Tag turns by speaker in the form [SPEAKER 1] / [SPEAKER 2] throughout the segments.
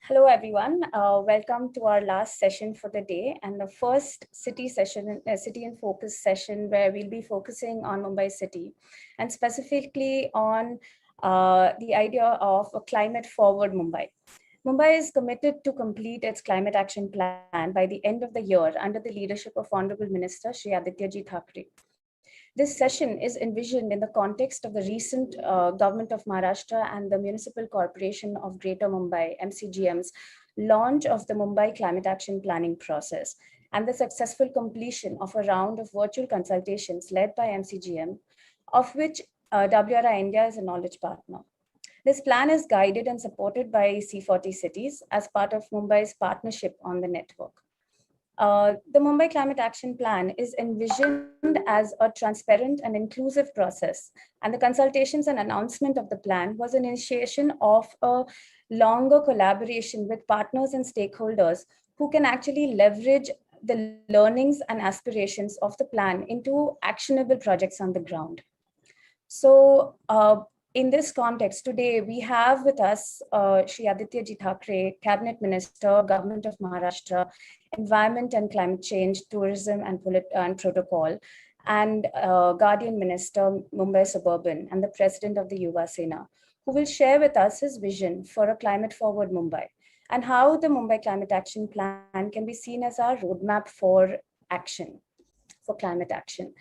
[SPEAKER 1] Hello, everyone. Welcome to our last session for the day and the first city session, City in Focus session, where we'll be focusing on Mumbai City and specifically on the idea of a climate forward Mumbai. Mumbai is committed to complete its climate action plan by the end of the year under the leadership of Honourable Minister Aditya Thackeray. This session is envisioned in the context of the recent Government of Maharashtra and the Municipal Corporation of Greater Mumbai, MCGM's launch of the Mumbai Climate Action Planning process and the successful completion of a round of virtual consultations led by MCGM, of which WRI India is a knowledge partner. This plan is guided and supported by C40 cities as part of Mumbai's partnership on the network. The Mumbai Climate Action Plan is envisioned as a transparent and inclusive process, and the consultations and announcement of the plan was an initiation of a longer collaboration with partners and stakeholders who can actually leverage the learnings and aspirations of the plan into actionable projects on the ground. So, in this context, today we have with us Shri Aditya Thackeray, Cabinet Minister, Government of Maharashtra, Environment and Climate Change, Tourism and Protocol, and Guardian Minister, Mumbai Suburban, and the President of the Yuva Sena, who will share with us his vision for a climate forward Mumbai and how the Mumbai Climate Action Plan can be seen as our roadmap for action, for climate action.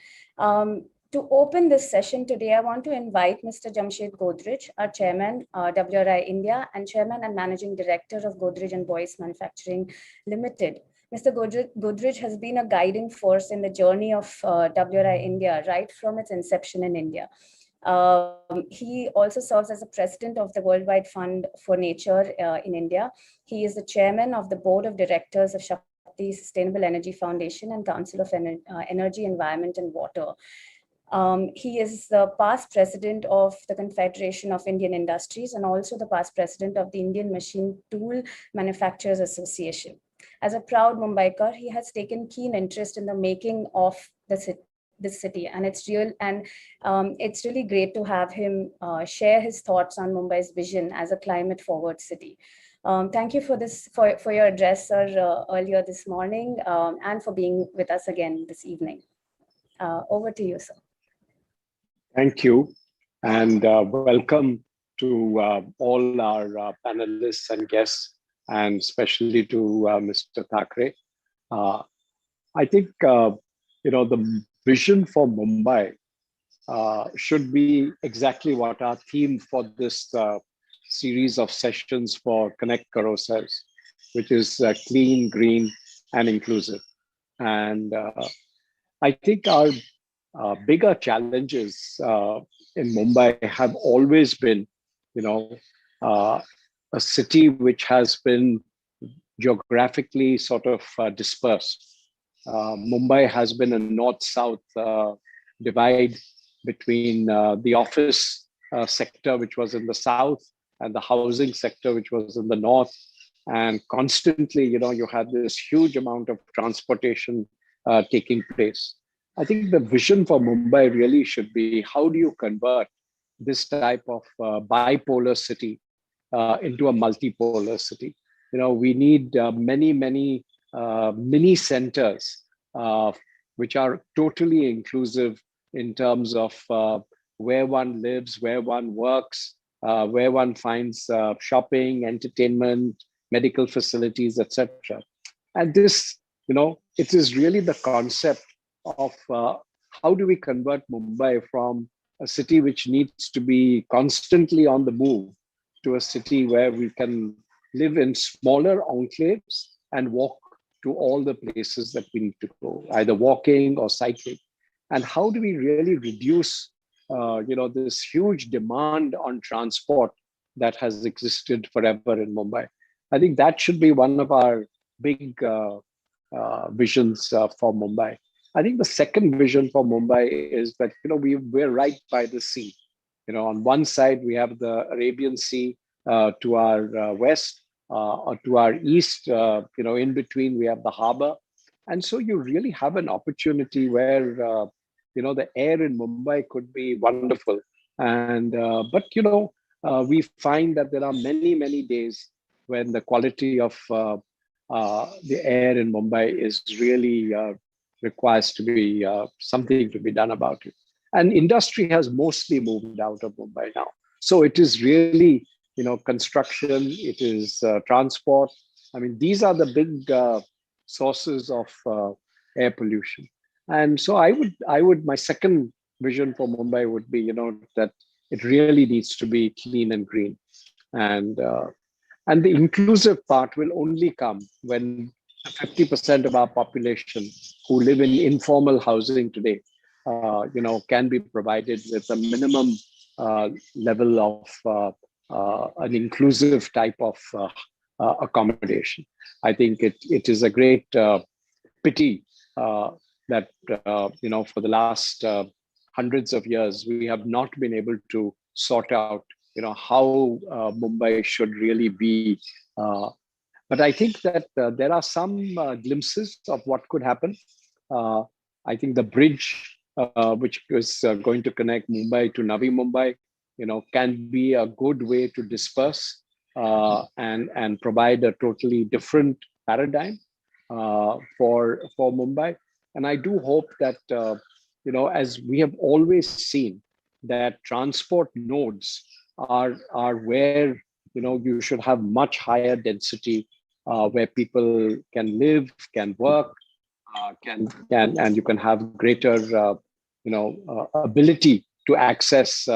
[SPEAKER 1] To open this session today, I want to invite Mr. Jamshed Godrej, our Chairman, WRI India, and Chairman and Managing Director of Godrej and Boyce Manufacturing Limited. Mr. Godrej has been a guiding force in the journey of WRI India right from its inception in India. He also serves as the president of the Worldwide Fund for Nature in India. He is the chairman of the board of directors of Shakti Sustainable Energy Foundation and Council of Energy, Environment and Water. He is the past president of the Confederation of Indian Industries and also the past president of the Indian Machine Tool Manufacturers Association. As a proud Mumbaikar, he has taken keen interest in the making of this city, and it's really great to have him share his thoughts on Mumbai's vision as a climate-forward city. Thank you for your address, sir, earlier this morning, and for being with us again this evening. Over to you, sir.
[SPEAKER 2] Thank you, and welcome to all our panelists and guests, and especially to Mr. Thackeray. I think the vision for Mumbai should be exactly what our theme for this series of sessions for Connect KARO says, which is clean, green, and inclusive. And I think our bigger challenges in Mumbai have always been, a city which has been geographically sort of dispersed. Mumbai has been a north-south divide between the office sector, which was in the south, and the housing sector, which was in the north. And constantly, you had this huge amount of transportation taking place. I think the vision for Mumbai really should be, how do you convert this type of bipolar city into a multipolar city? We need many mini centers which are totally inclusive in terms of where one lives, where one works, where one finds shopping, entertainment, medical facilities, etc. And this, it is really the concept of how do we convert Mumbai from a city which needs to be constantly on the move to a city where we can live in smaller enclaves and walk to all the places that we need to go, either walking or cycling. And how do we really reduce this huge demand on transport that has existed forever in Mumbai? I think that should be one of our big visions for Mumbai. I think the second vision for Mumbai is that we're right by the sea. On one side we have the Arabian Sea to our west, or to our east. In between we have the harbor, and so you really have an opportunity where the air in Mumbai could be wonderful. And but we find that there are many days when the quality of the air in Mumbai is really requires to be something to be done about it. And industry has mostly moved out of Mumbai now. So it is really, construction, it is transport. I mean, these are the big sources of air pollution. And so my second vision for Mumbai would be, that it really needs to be clean and green. And the inclusive part will only come when 50% of our population who live in informal housing today, can be provided with a minimum level of an inclusive type of accommodation. I think it is a great pity that for the last hundreds of years we have not been able to sort out how Mumbai should really be. But I think that there are some glimpses of what could happen. I think the bridge, which is going to connect Mumbai to Navi Mumbai, can be a good way to disperse and provide a totally different paradigm for Mumbai. And I do hope that, as we have always seen, that transport nodes are where you should have much higher density, where people can live, can work, and you can have greater ability to access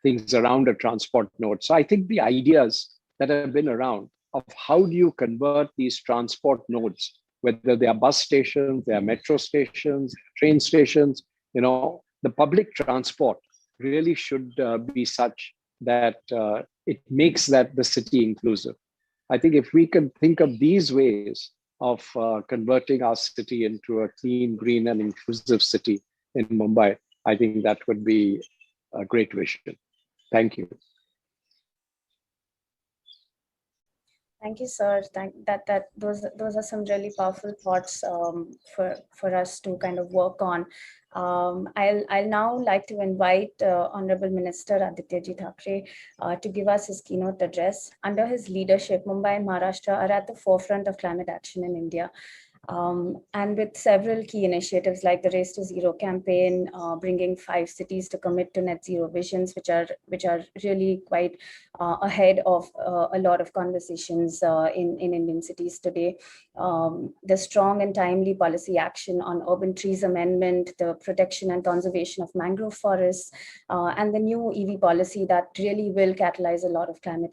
[SPEAKER 2] things around a transport node. So I think the ideas that have been around of how do you convert these transport nodes, whether they are bus stations, they are metro stations, train stations, the public transport really should be such that it makes that the city inclusive. I think if we can think of these ways of converting our city into a clean, green, and inclusive city in Mumbai, I think that would be a great vision. Thank you.
[SPEAKER 1] Thank you, sir. Those are some really powerful thoughts for us to kind of work on. I'll now like to invite Honourable Minister Aditya Thackeray to give us his keynote address. Under his leadership, Mumbai and Maharashtra are at the forefront of climate action in India. And with several key initiatives like the Race to Zero campaign, bringing 5 cities to commit to net zero visions, which are really quite ahead of a lot of conversations in Indian cities today. The strong and timely policy action on urban trees amendment, the protection and conservation of mangrove forests, and the new EV policy that really will catalyze a lot of climate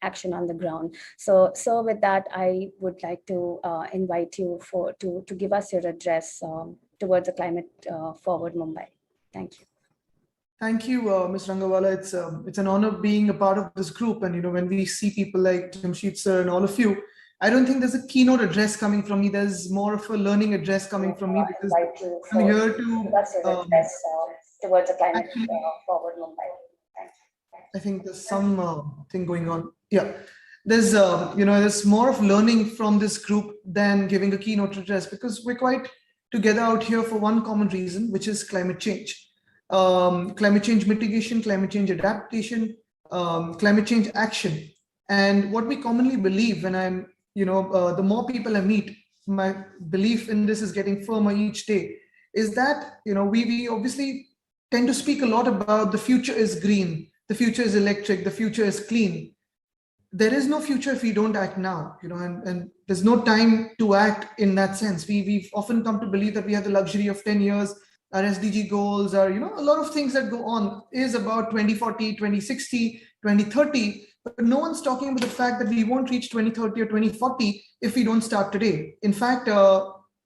[SPEAKER 1] action on the ground. So with that, I would like to invite you to give us your address towards a climate forward Mumbai. Thank you.
[SPEAKER 3] Thank you, Ms. Rangawala. It's an honor being a part of this group. And when we see people like Jamsheed sir and all of you, I don't think there's a keynote address coming from me. There's more of a learning address coming from me, because I'm here to
[SPEAKER 1] give us your address towards a climate forward Mumbai. Thank you.
[SPEAKER 3] I think there's some thing going on. Yeah. There's there's more of learning from this group than giving a keynote address, because we're quite together out here for one common reason, which is climate change. Climate change mitigation, climate change adaptation, climate change action. And what we commonly believe, when I'm, the more people I meet, my belief in this is getting firmer each day, is that, we obviously tend to speak a lot about the future is green, the future is electric, the future is clean. There is no future if we don't act now, and there's no time to act in that sense. We've often come to believe that we have the luxury of 10 years, our SDG goals are, a lot of things that go on is about 2040, 2060, 2030, but no one's talking about the fact that we won't reach 2030 or 2040 if we don't start today. In fact,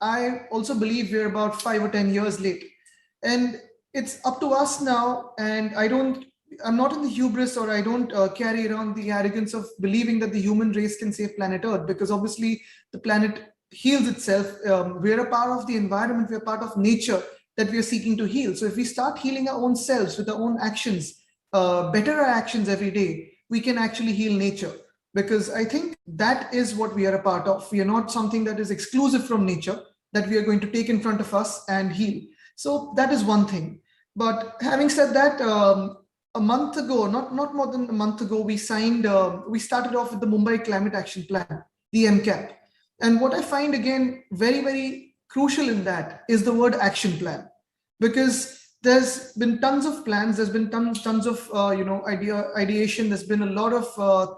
[SPEAKER 3] I also believe we're about 5 or 10 years late, and it's up to us now. And I'm not in the hubris, or I don't carry around the arrogance of believing that the human race can save planet Earth, because obviously the planet heals itself. We're a part of the environment, we're part of nature that we are seeking to heal. So if we start healing our own selves with our own actions, better our actions every day, we can actually heal nature. Because I think that is what we are a part of. We are not something that is exclusive from nature, that we are going to take in front of us and heal. So that is one thing. But having said that, a month ago, not more than a month ago, we started off with the Mumbai Climate Action Plan, the MCAP. And what I find again very, very crucial in that is the word action plan, because there's been tons of plans, there's been tons of ideation, there's been a lot of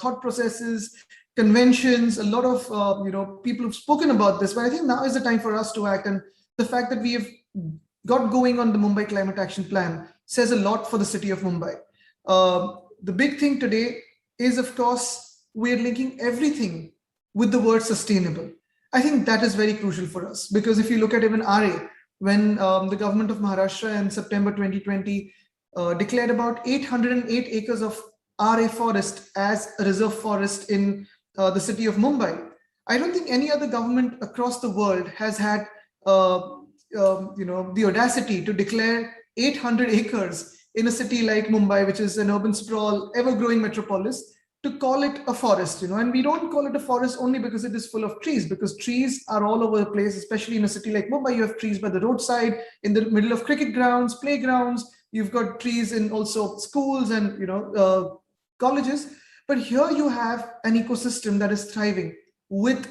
[SPEAKER 3] thought processes, conventions, a lot of people who've spoken about this, but I think now is the time for us to act. And the fact that we have got going on the Mumbai Climate Action Plan says a lot for the city of Mumbai. The big thing today is, of course, we're linking everything with the word sustainable. I think that is very crucial for us, because if you look at even RA, when the government of Maharashtra in September 2020 declared about 808 acres of RA forest as a reserve forest in the city of Mumbai, I don't think any other government across the world has had the audacity to declare 800 acres in a city like Mumbai, which is an urban sprawl, ever-growing metropolis, to call it a forest, and we don't call it a forest only because it is full of trees, because trees are all over the place, especially in a city like Mumbai. You have trees by the roadside, in the middle of cricket grounds, playgrounds, you've got trees in also schools and colleges. But here you have an ecosystem that is thriving with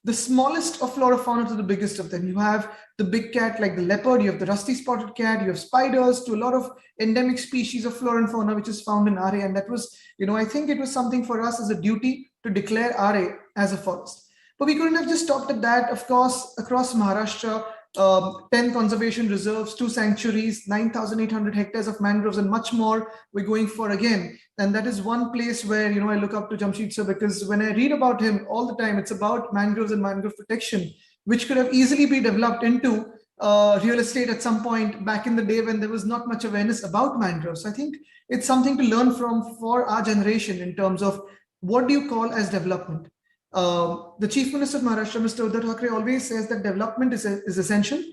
[SPEAKER 3] the smallest of flora fauna to the biggest of them. You have the big cat like the leopard, you have the rusty spotted cat, you have spiders, to a lot of endemic species of flora and fauna which is found in RA. And that was, I think it was something for us as a duty to declare RA as a forest. But we couldn't have just stopped at that. Of course, across Maharashtra, 10 conservation reserves, 2 sanctuaries, 9,800 hectares of mangroves, and much more we're going for again. And that is one place where, I look up to Jamshed sir, because when I read about him all the time, it's about mangroves and mangrove protection, which could have easily be developed into real estate at some point back in the day when there was not much awareness about mangroves. I think it's something to learn from for our generation in terms of what do you call as development. The Chief Minister of Maharashtra, Mr. Aditya Thackeray, always says that development is essential,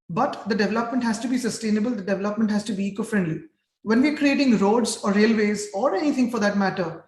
[SPEAKER 3] but the development has to be sustainable, the development has to be eco-friendly. When we're creating roads or railways or anything for that matter,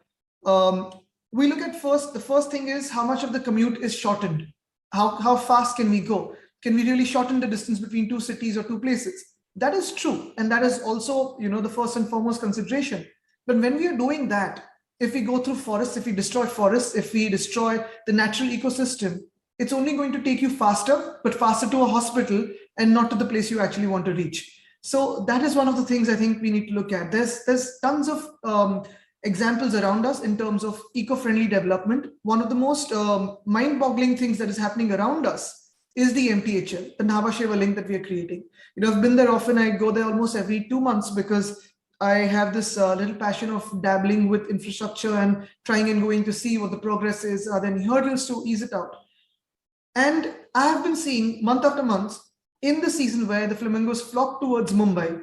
[SPEAKER 3] we look at the first thing is how much of the commute is shortened. How fast can we go? Can we really shorten the distance between 2 cities or 2 places? That is true. And that is also, the first and foremost consideration. But when we are doing that, if we go through forests, if we destroy forests, if we destroy the natural ecosystem, it's only going to take you faster, but faster to a hospital and not to the place you actually want to reach. So that is one of the things I think we need to look at. There's tons of examples around us in terms of eco-friendly development. One of the most mind-boggling things that is happening around us is the MTHL, the Nhava Sheva link that we are creating. I've been there often. I go there almost every 2 months because I have this little passion of dabbling with infrastructure and trying and going to see what the progress is. Are there any hurdles to ease it out? And I have been seeing month after month in the season where the flamingos flock towards Mumbai,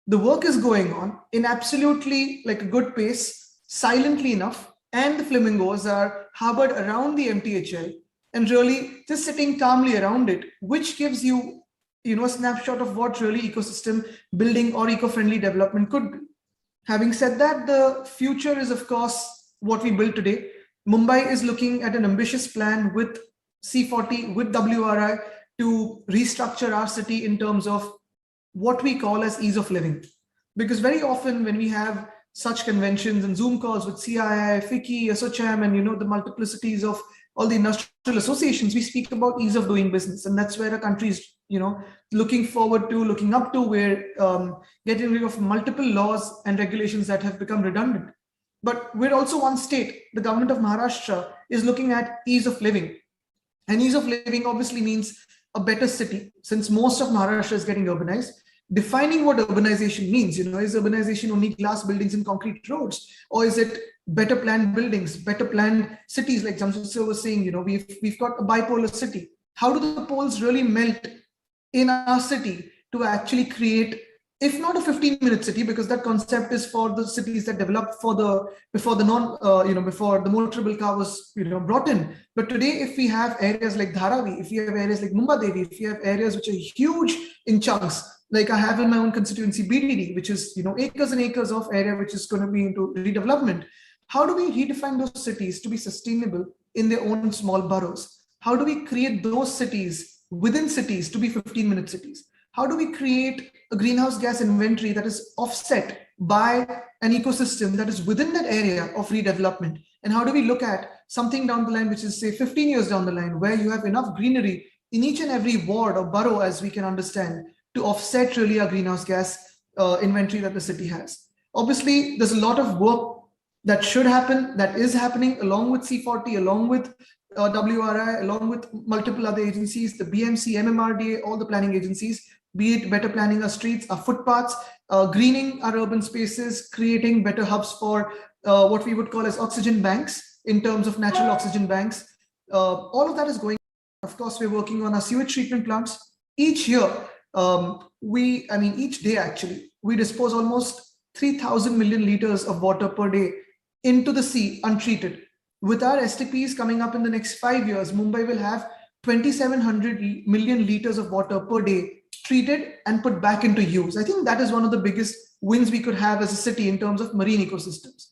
[SPEAKER 3] the work is going on in absolutely like a good pace, silently enough, and the flamingos are harbored around the MTHL and really just sitting calmly around it, which gives you a snapshot of what really ecosystem building or eco-friendly development could be. Having said that, the future is, of course, what we build today. Mumbai is looking at an ambitious plan with C40, with WRI, to restructure our city in terms of what we call as ease of living. Because very often when we have such conventions and Zoom calls with CII, FICCI, ASSOCHAM, and the multiplicities of all the industrial associations, we speak about ease of doing business. And that's where a country is looking forward to, looking up to. We're getting rid of multiple laws and regulations that have become redundant. But we're also one state. The government of Maharashtra is looking at ease of living. And ease of living obviously means a better city, since most of Maharashtra is getting urbanized. Defining what urbanization means, is urbanization only glass buildings and concrete roads? Or is it better planned buildings, better planned cities? Like Jamshed sir was saying, we've got a bipolar city. How do the poles really melt in our city to actually create, if not a 15-minute city, because that concept is for the cities that developed before the motorable car was brought in. But today, if we have areas like Dharavi, if we have areas like Mumbai Devi, if we have areas which are huge in chunks, like I have in my own constituency BDD, which is acres and acres of area which is going to be into redevelopment. How do we redefine those cities to be sustainable in their own small boroughs? How do we create those cities within cities to be 15-minute cities? How do we create a greenhouse gas inventory that is offset by an ecosystem that is within that area of redevelopment? And how do we look at something down the line, which is say 15 years down the line, where you have enough greenery in each and every ward or borough, as we can understand, to offset really our greenhouse gas inventory that the city has? Obviously, there's a lot of work that should happen, that is happening, along with C40, along with WRI, along with multiple other agencies, the BMC, MMRDA, all the planning agencies, be it better planning our streets, our footpaths, greening our urban spaces, creating better hubs for what we would call as oxygen banks, in terms of natural oxygen banks. All of that is going on. Of course, we're working on our sewage treatment plants. Each year, each day actually, we dispose almost 3,000 million liters of water per day into the sea untreated. With our STPs coming up in the next 5 years, Mumbai will have 2,700 million liters of water per day treated and put back into use. I think that is one of the biggest wins we could have as a city in terms of marine ecosystems.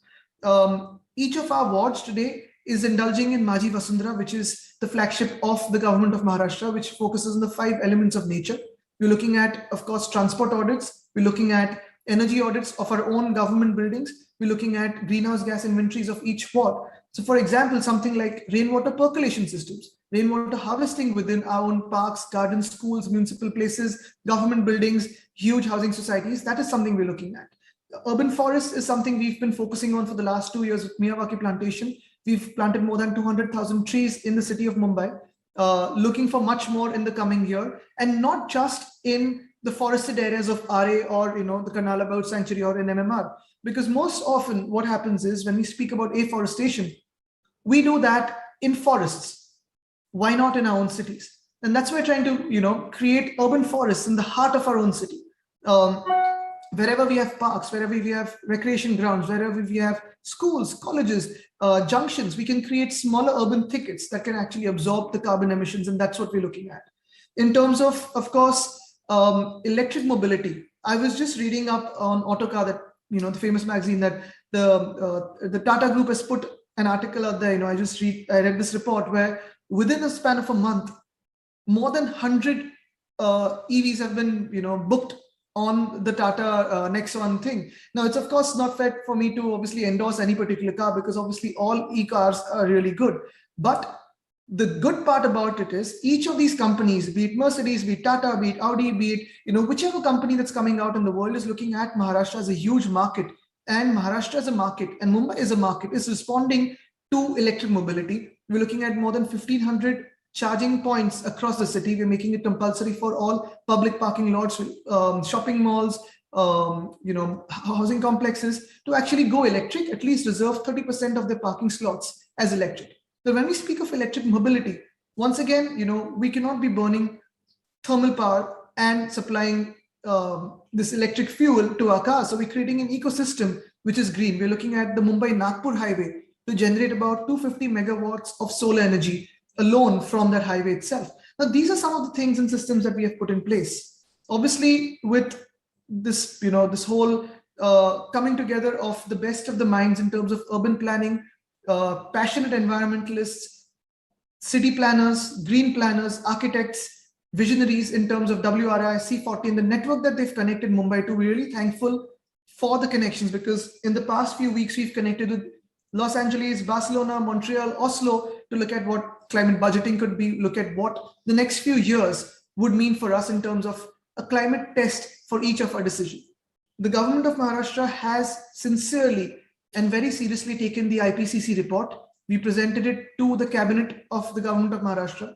[SPEAKER 3] Each of our wards today is indulging in Maji Vasundhara, which is the flagship of the government of Maharashtra, which focuses on the 5 elements of nature. We're looking at, of course, transport audits. We're looking at energy audits of our own government buildings. We're looking at greenhouse gas inventories of each ward. So for example, something like rainwater percolation systems, rainwater harvesting within our own parks, gardens, schools, municipal places, government buildings, huge housing societies, that is something we're looking at. Urban forest is something we've been focusing on for the last 2 years with Miyawaki plantation. We've planted more than 200,000 trees in the city of Mumbai, looking for much more in the coming year, and not just in the forested areas of RA or the Karnala Bird Sanctuary or in MMR. Because most often what happens is when we speak about afforestation, we do that in forests. Why not in our own cities? And that's why we're trying to create urban forests in the heart of our own city. Wherever we have parks, wherever we have recreation grounds, wherever we have schools, colleges, junctions, we can create smaller urban thickets that can actually absorb the carbon emissions, and that's what we're looking at. In terms of course, electric mobility, I was just reading up on Autocar, that the famous magazine, that the Tata Group has put an article out there. I read this report where within a span of a month, more than 100 EVs have been booked on the Tata Nexon thing. Now, it's of course not fair for me to obviously endorse any particular car, because obviously all e-cars are really good. But the good part about it is each of these companies, be it Mercedes, be it Tata, be it Audi, be it whichever company that's coming out in the world, is looking at Maharashtra as a huge market, and Maharashtra as a market, and Mumbai as a market, is responding to electric mobility. We're looking at more than 1,500 charging points across the city. We're making it compulsory for all public parking lots, shopping malls, housing complexes to actually go electric, at least reserve 30% of their parking slots as electric. So when we speak of electric mobility, once again, we cannot be burning thermal power and supplying this electric fuel to our cars. So we're creating an ecosystem which is green. We're looking at the Mumbai-Nagpur highway to generate about 250 megawatts of solar energy alone from that highway itself. Now, these are some of the things and systems that we have put in place. Obviously, with this, this whole coming together of the best of the minds in terms of urban planning, passionate environmentalists, city planners, green planners, architects, visionaries in terms of WRI, C40, and the network that they've connected Mumbai to. We're really thankful for the connections, because in the past few weeks, we've connected with Los Angeles, Barcelona, Montreal, Oslo to look at what climate budgeting could be, look at what the next few years would mean for us in terms of a climate test for each of our decisions. The government of Maharashtra has sincerely and very seriously taken the IPCC report. We presented it to the cabinet of the government of Maharashtra,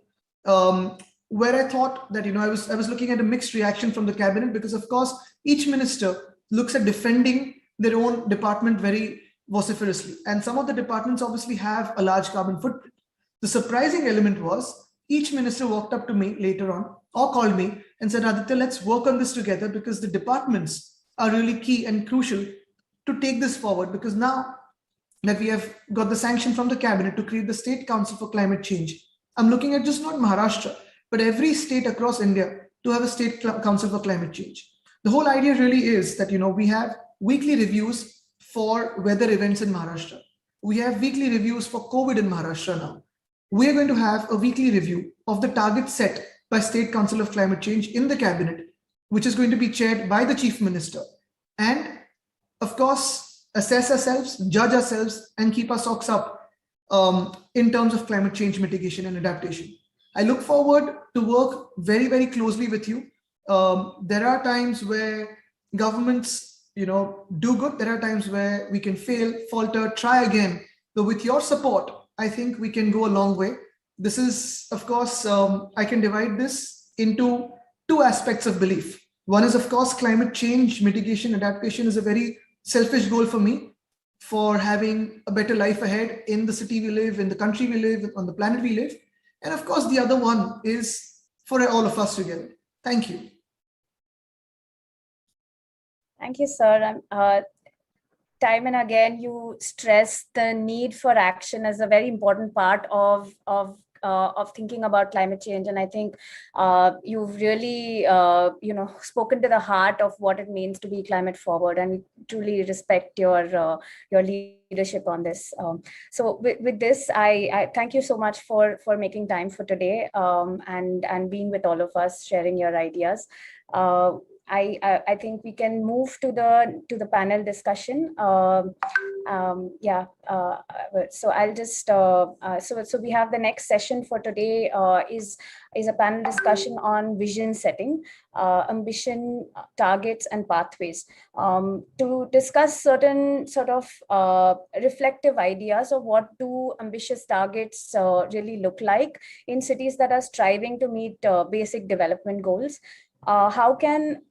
[SPEAKER 3] where I thought that, I was looking at a mixed reaction from the cabinet, because of course, each minister looks at defending their own department very vociferously. And some of the departments obviously have a large carbon footprint. The surprising element was each minister walked up to me later on or called me and said, Aditya, let's work on this together, because the departments are really key and crucial to take this forward. Because now that we have got the sanction from the cabinet to create the State Council for Climate Change, I'm looking at just not Maharashtra, but every state across India to have a State Council for Climate Change. The whole idea really is that, we have weekly reviews for weather events in Maharashtra. We have weekly reviews for COVID in Maharashtra now. We are going to have a weekly review of the targets set by State Council of Climate Change in the cabinet, which is going to be chaired by the Chief Minister. And of course, assess ourselves, judge ourselves, and keep our socks up in terms of climate change mitigation and adaptation. I look forward to work very, very closely with you. There are times where governments, do good. There are times where we can fail, falter, try again. But with your support, I think we can go a long way. This is, of course, I can divide this into two aspects of belief. One is, of course, climate change mitigation, adaptation is a very selfish goal for me, for having a better life ahead in the city we live, in the country we live, on the planet we live. And of course, the other one is for all of us together. Thank you.
[SPEAKER 1] Thank you, sir. Time and again, you stress the need for action as a very important part of thinking about climate change. And I think you've really, spoken to the heart of what it means to be climate forward, and we truly respect your leadership on this. So with this, I thank you so much for making time for today, and being with all of us, sharing your ideas. I think we can move to the panel discussion. So I'll just so we have the next session for today is a panel discussion on vision setting, ambition, targets, and pathways, to discuss certain sort of reflective ideas of what do ambitious targets really look like in cities that are striving to meet basic development goals. How can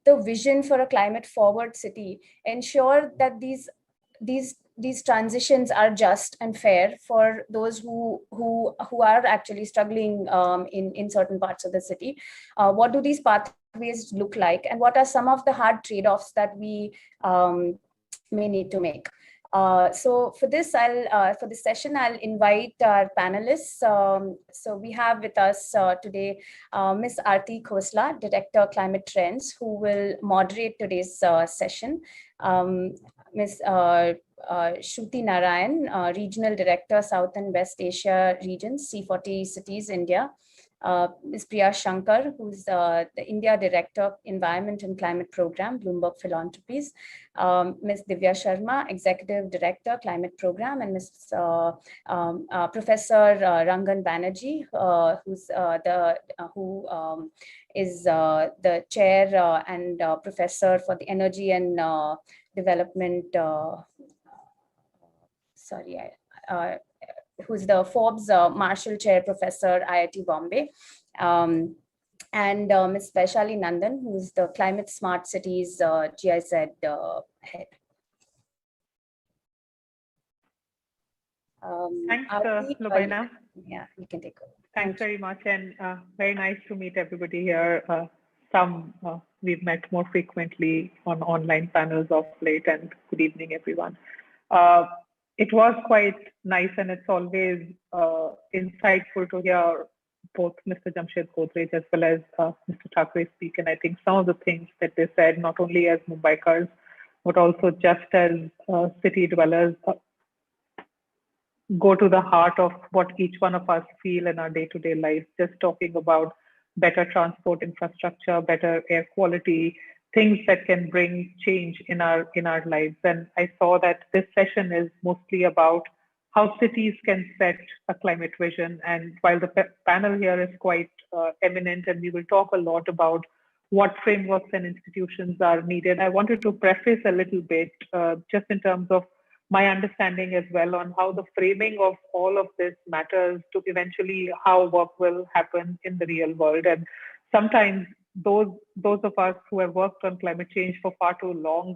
[SPEAKER 1] the vision for a climate forward city ensure that these transitions are just and fair for those who are actually struggling in certain parts of the city? What do these pathways look like, and what are some of the hard trade-offs that we may need to make? So for this session, I'll invite our panelists. So we have with us today Ms. Aarti Khosla, Director Climate Trends, who will moderate today's session. Ms. Shruti Narayan, Regional Director, South and West Asia Regions, C40 Cities, India. Ms. Priya Shankar, who's the India Director, Environment and Climate Program, Bloomberg Philanthropies. Ms. Divya Sharma, Executive Director, Climate Program, and Ms. Professor Rangan Banerjee, who is the Chair and Professor for the Energy and Development. Who's the Forbes Marshall Chair Professor, IIT Bombay, and Ms. Vaishali Nandan, who's the Climate Smart Cities GIZ head.
[SPEAKER 4] Thanks, Lubaina.
[SPEAKER 1] Yeah, you can take over.
[SPEAKER 4] Thanks very much, and very nice to meet everybody here. Some we've met more frequently on online panels of late, and good evening, everyone. It was quite nice, and it's always insightful to hear both Mr. Jamshed Godrej as well as Mr. Thackeray speak. And I think some of the things that they said, not only as Mumbaikars, but also just as city dwellers, go to the heart of what each one of us feel in our day-to-day lives, just talking about better transport infrastructure, better air quality, things that can bring change in our lives. And I saw that this session is mostly about how cities can set a climate vision. And while the panel here is quite eminent, and we will talk a lot about what frameworks and institutions are needed, I wanted to preface a little bit just in terms of my understanding as well on how the framing of all of this matters to eventually how work will happen in the real world. And sometimes those of us who have worked on climate change for far too long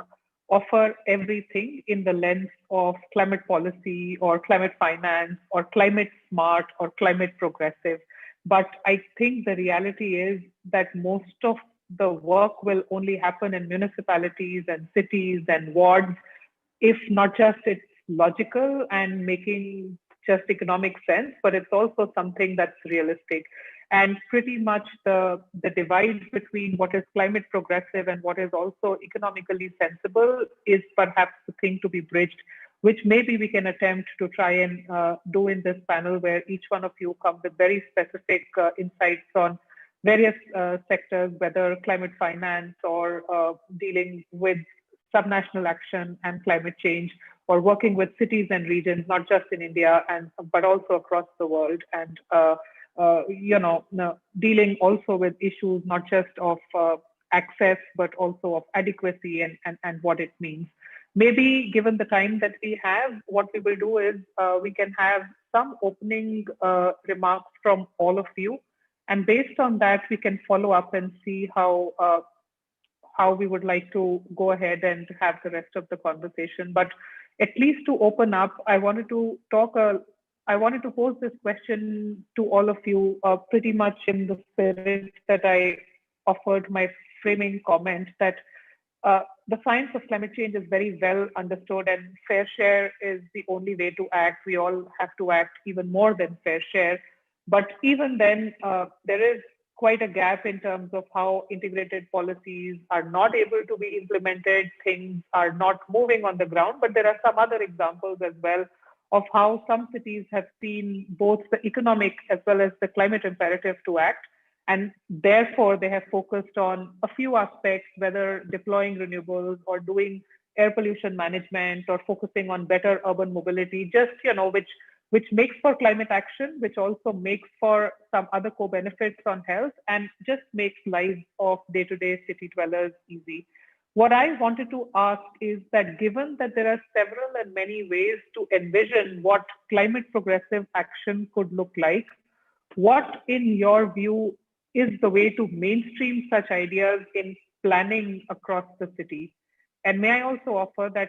[SPEAKER 4] offer everything in the lens of climate policy or climate finance or climate smart or climate progressive. But I think the reality is that most of the work will only happen in municipalities and cities and wards if not just it's logical and making just economic sense, but it's also something that's realistic. And pretty much the divide between what is climate progressive and what is also economically sensible is perhaps the thing to be bridged, which maybe we can attempt to try and do in this panel, where each one of you come with very specific insights on various sectors, whether climate finance or dealing with subnational action and climate change, or working with cities and regions, not just in India, but also across the world, and dealing also with issues not just of access, but also of adequacy and what it means. Maybe given the time that we have, what we will do is we can have some opening remarks from all of you. And based on that, we can follow up and see how we would like to go ahead and have the rest of the conversation. But at least to open up, I wanted to pose this question to all of you pretty much in the spirit that I offered my framing comment, that the science of climate change is very well understood, and fair share is the only way to act. We all have to act even more than fair share. But even then, there is quite a gap in terms of how integrated policies are not able to be implemented. Things are not moving on the ground. But there are some other examples as well of how some cities have seen both the economic as well as the climate imperative to act. And therefore, they have focused on a few aspects, whether deploying renewables or doing air pollution management or focusing on better urban mobility, just, which makes for climate action, which also makes for some other co-benefits on health, and just makes lives of day-to-day city dwellers easy. What I wanted to ask is that given that there are several and many ways to envision what climate progressive action could look like, what in your view is the way to mainstream such ideas in planning across the city? And may I also offer that,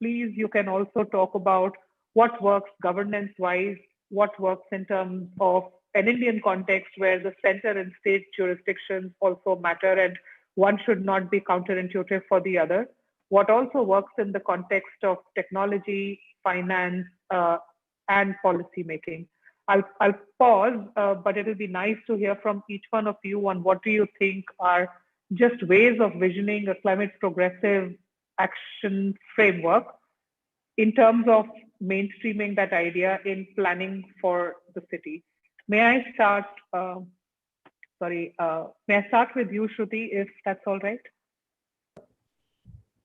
[SPEAKER 4] please, you can also talk about what works governance-wise, what works in terms of an Indian context where the center and state jurisdictions also matter and one should not be counterintuitive for the other. What also works in the context of technology, finance, and policy making. I'll pause, but it will be nice to hear from each one of you on what do you think are just ways of visioning a climate progressive action framework in terms of mainstreaming that idea in planning for the city. May I start? May I start with you, Shruti, if that's all right?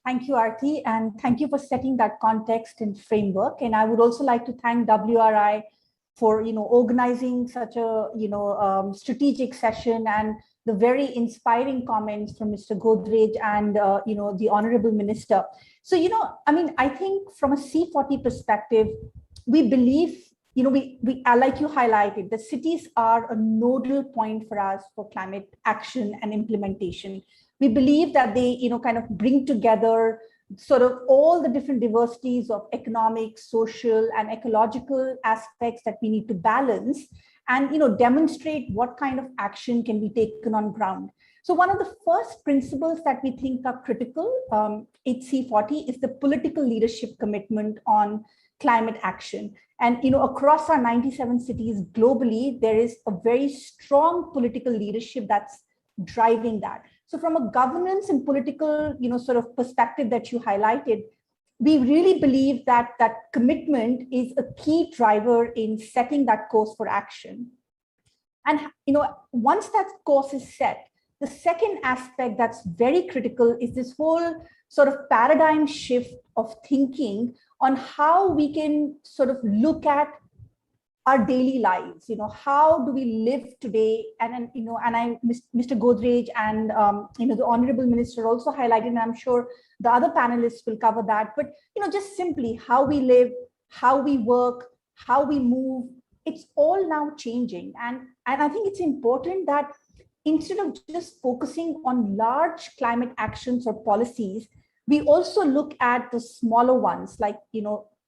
[SPEAKER 5] Thank you, Aarti, and thank you for setting that context and framework. And I would also like to thank WRI for organizing such a strategic session, and the very inspiring comments from Mr. Godrej and the Honourable Minister. So I think from a C40 perspective, we believe we like you highlighted, the cities are a nodal point for us for climate action and implementation. We believe that they kind of bring together sort of all the different diversities of economic, social, and ecological aspects that we need to balance, and demonstrate what kind of action can be taken on ground. So one of the first principles that we think are critical at C40 is the political leadership commitment on climate action. And across our 97 cities globally, there is a very strong political leadership that's driving that. So from a governance and political sort of perspective that you highlighted, we really believe that that commitment is a key driver in setting that course for action. And once that course is set, the second aspect that's very critical is this whole sort of paradigm shift of thinking on how we can sort of look at our daily lives. How do we live today? And Mr. Godrej and the Honourable Minister also highlighted, and I'm sure the other panelists will cover that. But just simply how we live, how we work, how we move, it's all now changing. And I think it's important that instead of just focusing on large climate actions or policies, we also look at the smaller ones, like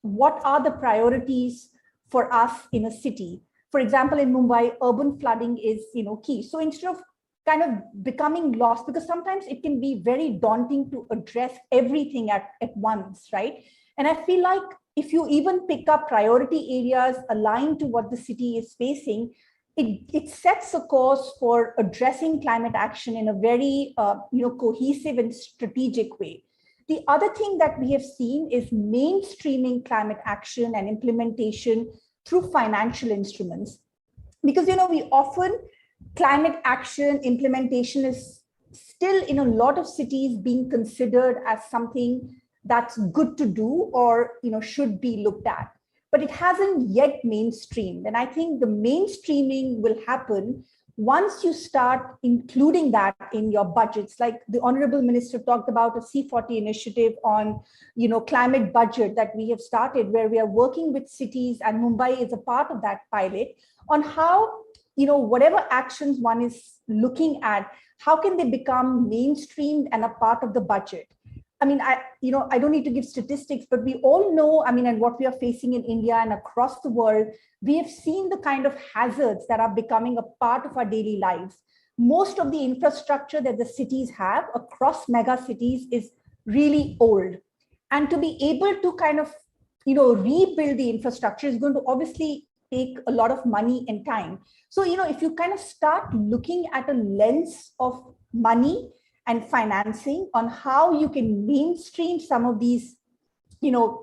[SPEAKER 5] what are the priorities for us in a city. For example, in Mumbai, urban flooding is key. So instead of kind of becoming lost, because sometimes it can be very daunting to address everything at once, right? And I feel like if you even pick up priority areas aligned to what the city is facing, it sets a course for addressing climate action in a very cohesive and strategic way. The other thing that we have seen is mainstreaming climate action and implementation through financial instruments. Because we often, climate action implementation is still in a lot of cities being considered as something that's good to do or should be looked at. But it hasn't yet mainstreamed. And I think the mainstreaming will happen once you start including that in your budgets. Like the Honourable Minister talked about a C40 initiative on, climate budget that we have started, where we are working with cities, and Mumbai is a part of that pilot, on how, whatever actions one is looking at, how can they become mainstreamed and a part of the budget? I mean, I don't need to give statistics, but we all know, and what we are facing in India and across the world, we have seen the kind of hazards that are becoming a part of our daily lives. Most of the infrastructure that the cities have across mega cities is really old. And to be able to kind of, rebuild the infrastructure is going to obviously take a lot of money and time. So, if you kind of start looking at a lens of money and financing on how you can mainstream some of these,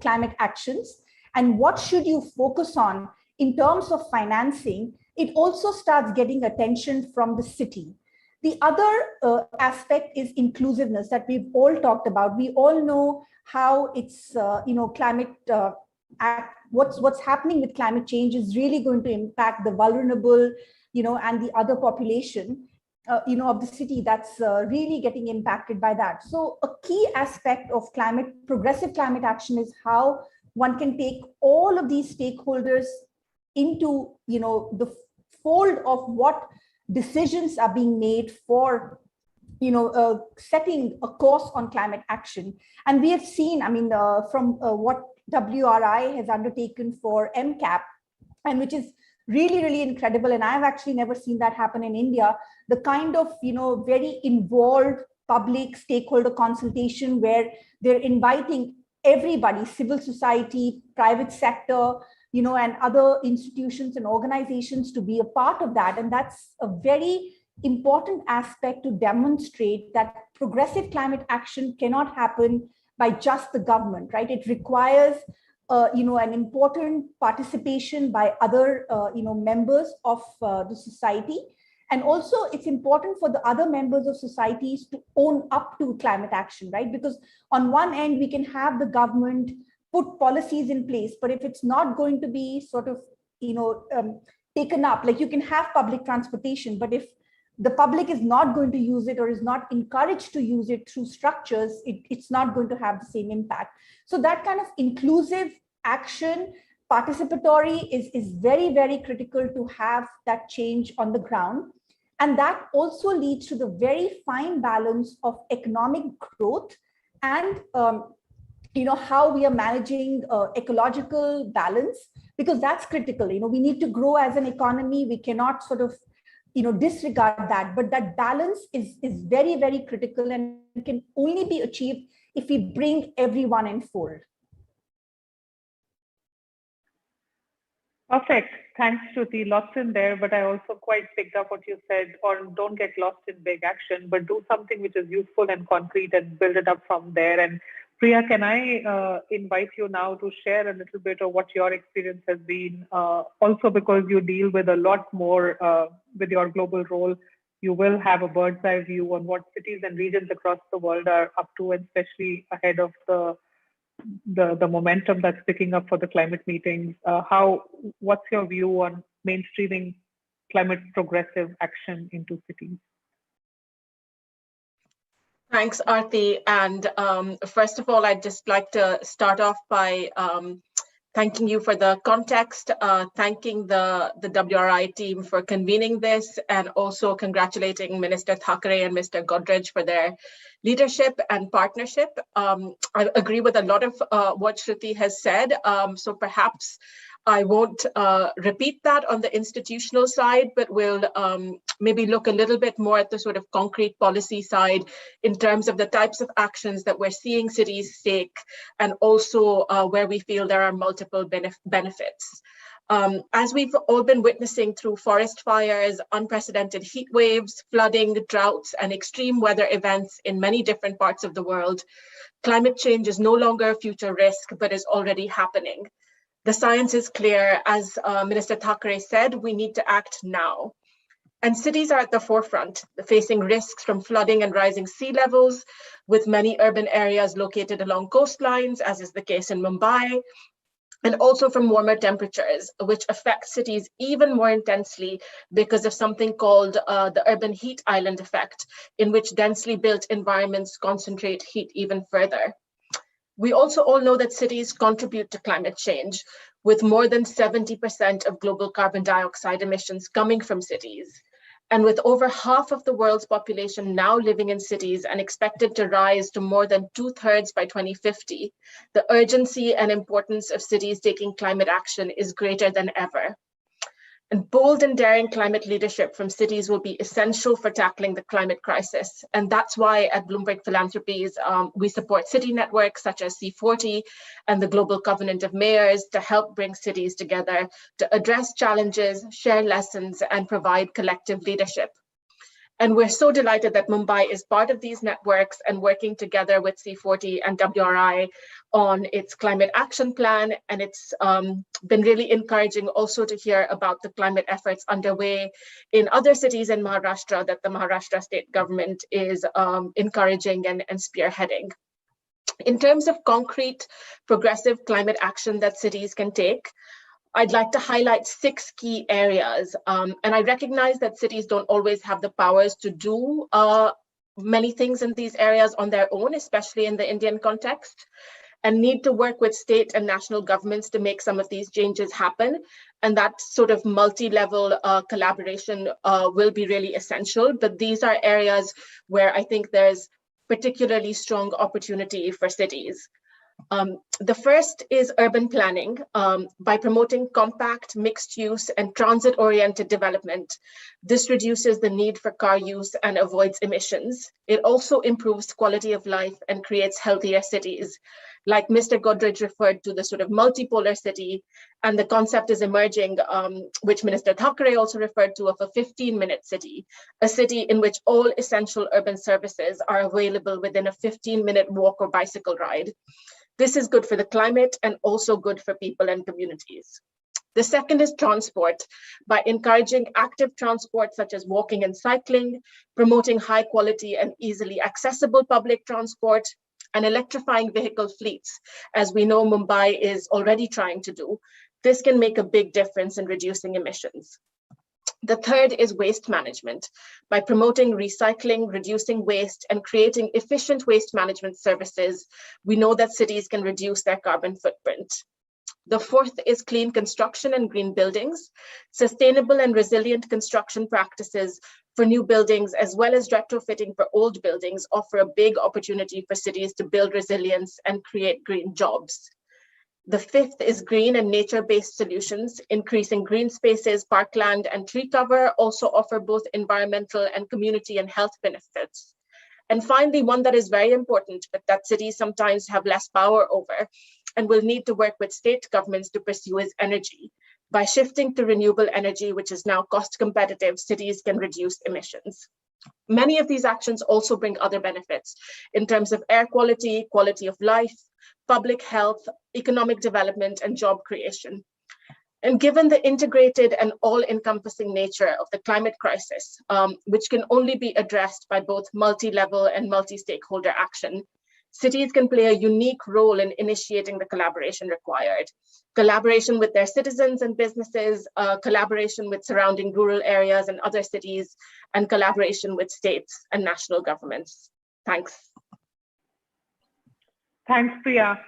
[SPEAKER 5] climate actions, and what should you focus on in terms of financing, it also starts getting attention from the city. The other aspect is inclusiveness that we've all talked about. We all know how it's, climate what's happening with climate change is really going to impact the vulnerable, and the other population. Of the city that's really getting impacted by that. So a key aspect of progressive climate action is how one can take all of these stakeholders into, the fold of what decisions are being made for, setting a course on climate action. And we have seen, from what WRI has undertaken for MCAP, and which is really, really incredible. And I've actually never seen that happen in India. The kind of, very involved public stakeholder consultation where they're inviting everybody, civil society, private sector, and other institutions and organizations to be a part of that. And that's a very important aspect to demonstrate that progressive climate action cannot happen by just the government, right? It requires an important participation by other, members of the society. And also it's important for the other members of societies to own up to climate action, right? Because on one end, we can have the government put policies in place, but if it's not going to be sort of, taken up, like you can have public transportation, but if the public is not going to use it or is not encouraged to use it through structures, it's not going to have the same impact. So that kind of inclusive action, participatory is very, very critical to have that change on the ground. And that also leads to the very fine balance of economic growth and how we are managing ecological balance, because that's critical. We need to grow as an economy. We cannot sort of disregard that, but that balance is very, very critical and can only be achieved if we bring everyone in fold.
[SPEAKER 4] Perfect. Thanks, Shruti. Lots in there, but I also quite picked up what you said on don't get lost in big action, but do something which is useful and concrete and build it up from there. And Priya, can I invite you now to share a little bit of what your experience has been? Also, because you deal with a lot more with your global role, you will have a bird's eye view on what cities and regions across the world are up to, and especially ahead of the momentum that's picking up for the climate meetings. What's your view on mainstreaming climate progressive action into cities?
[SPEAKER 6] Thanks, Aarti. And first of all, I'd just like to start off by thanking you for the context, thanking the WRI team for convening this, and also congratulating Minister Thackeray and Mr. Godrej for their leadership and partnership. I agree with a lot of what Shruti has said, so perhaps I won't repeat that on the institutional side, but we'll maybe look a little bit more at the sort of concrete policy side in terms of the types of actions that we're seeing cities take, and also where we feel there are multiple benefits. As we've all been witnessing through forest fires, unprecedented heat waves, flooding, droughts, and extreme weather events in many different parts of the world, climate change is no longer a future risk, but is already happening. The science is clear. As Minister Thackeray said, we need to act now. And cities are at the forefront, facing risks from flooding and rising sea levels, with many urban areas located along coastlines, as is the case in Mumbai, and also from warmer temperatures, which affect cities even more intensely because of something called the urban heat island effect, in which densely built environments concentrate heat even further. We also all know that cities contribute to climate change, with more than 70% of global carbon dioxide emissions coming from cities. And with over half of the world's population now living in cities and expected to rise to more than 2/3 by 2050, the urgency and importance of cities taking climate action is greater than ever. And bold and daring climate leadership from cities will be essential for tackling the climate crisis. And that's why at Bloomberg Philanthropies, we support city networks such as C40 and the Global Covenant of Mayors to help bring cities together to address challenges, share lessons, and provide collective leadership. And we're so delighted that Mumbai is part of these networks and working together with C40 and WRI on its climate action plan. And it's been really encouraging also to hear about the climate efforts underway in other cities in Maharashtra that the Maharashtra state government is encouraging and spearheading. In terms of concrete progressive climate action that cities can take, I'd like to highlight 6 key areas. And I recognize that cities don't always have the powers to do many things in these areas on their own, especially in the Indian context, and need to work with state and national governments to make some of these changes happen. And that sort of multi-level collaboration will be really essential. But these are areas where I think there's particularly strong opportunity for cities. The first is urban planning. By promoting compact, mixed use, and transit-oriented development, this reduces the need for car use and avoids emissions. It also improves quality of life and creates healthier cities. Like Mr. Godrej referred to the sort of multipolar city, and the concept is emerging, which Minister Thackeray also referred to, of a 15-minute city, a city in which all essential urban services are available within a 15-minute walk or bicycle ride. This is good for the climate and also good for people and communities. The second is transport. By encouraging active transport such as walking and cycling, promoting high quality and easily accessible public transport, and electrifying vehicle fleets, as we know Mumbai is already trying to do, this can make a big difference in reducing emissions. The third is waste management. By promoting recycling, reducing waste, and creating efficient waste management services, we know that cities can reduce their carbon footprint. The fourth is clean construction and green buildings. Sustainable and resilient construction practices for new buildings, as well as retrofitting for old buildings, offer a big opportunity for cities to build resilience and create green jobs. The fifth is green and nature-based solutions. Increasing green spaces, parkland, and tree cover also offer both environmental and community and health benefits. And finally, one that is very important, but that cities sometimes have less power over and will need to work with state governments to pursue, is energy. By shifting to renewable energy, which is now cost competitive, cities can reduce emissions. Many of these actions also bring other benefits in terms of air quality, quality of life, public health, economic development, and job creation. And given the integrated and all-encompassing nature of the climate crisis, which can only be addressed by both multi-level and multi-stakeholder action, cities can play a unique role in initiating the collaboration required. Collaboration with their citizens and businesses, collaboration with surrounding rural areas and other cities, and collaboration with states and national governments. Thanks.
[SPEAKER 4] Thanks, Priya.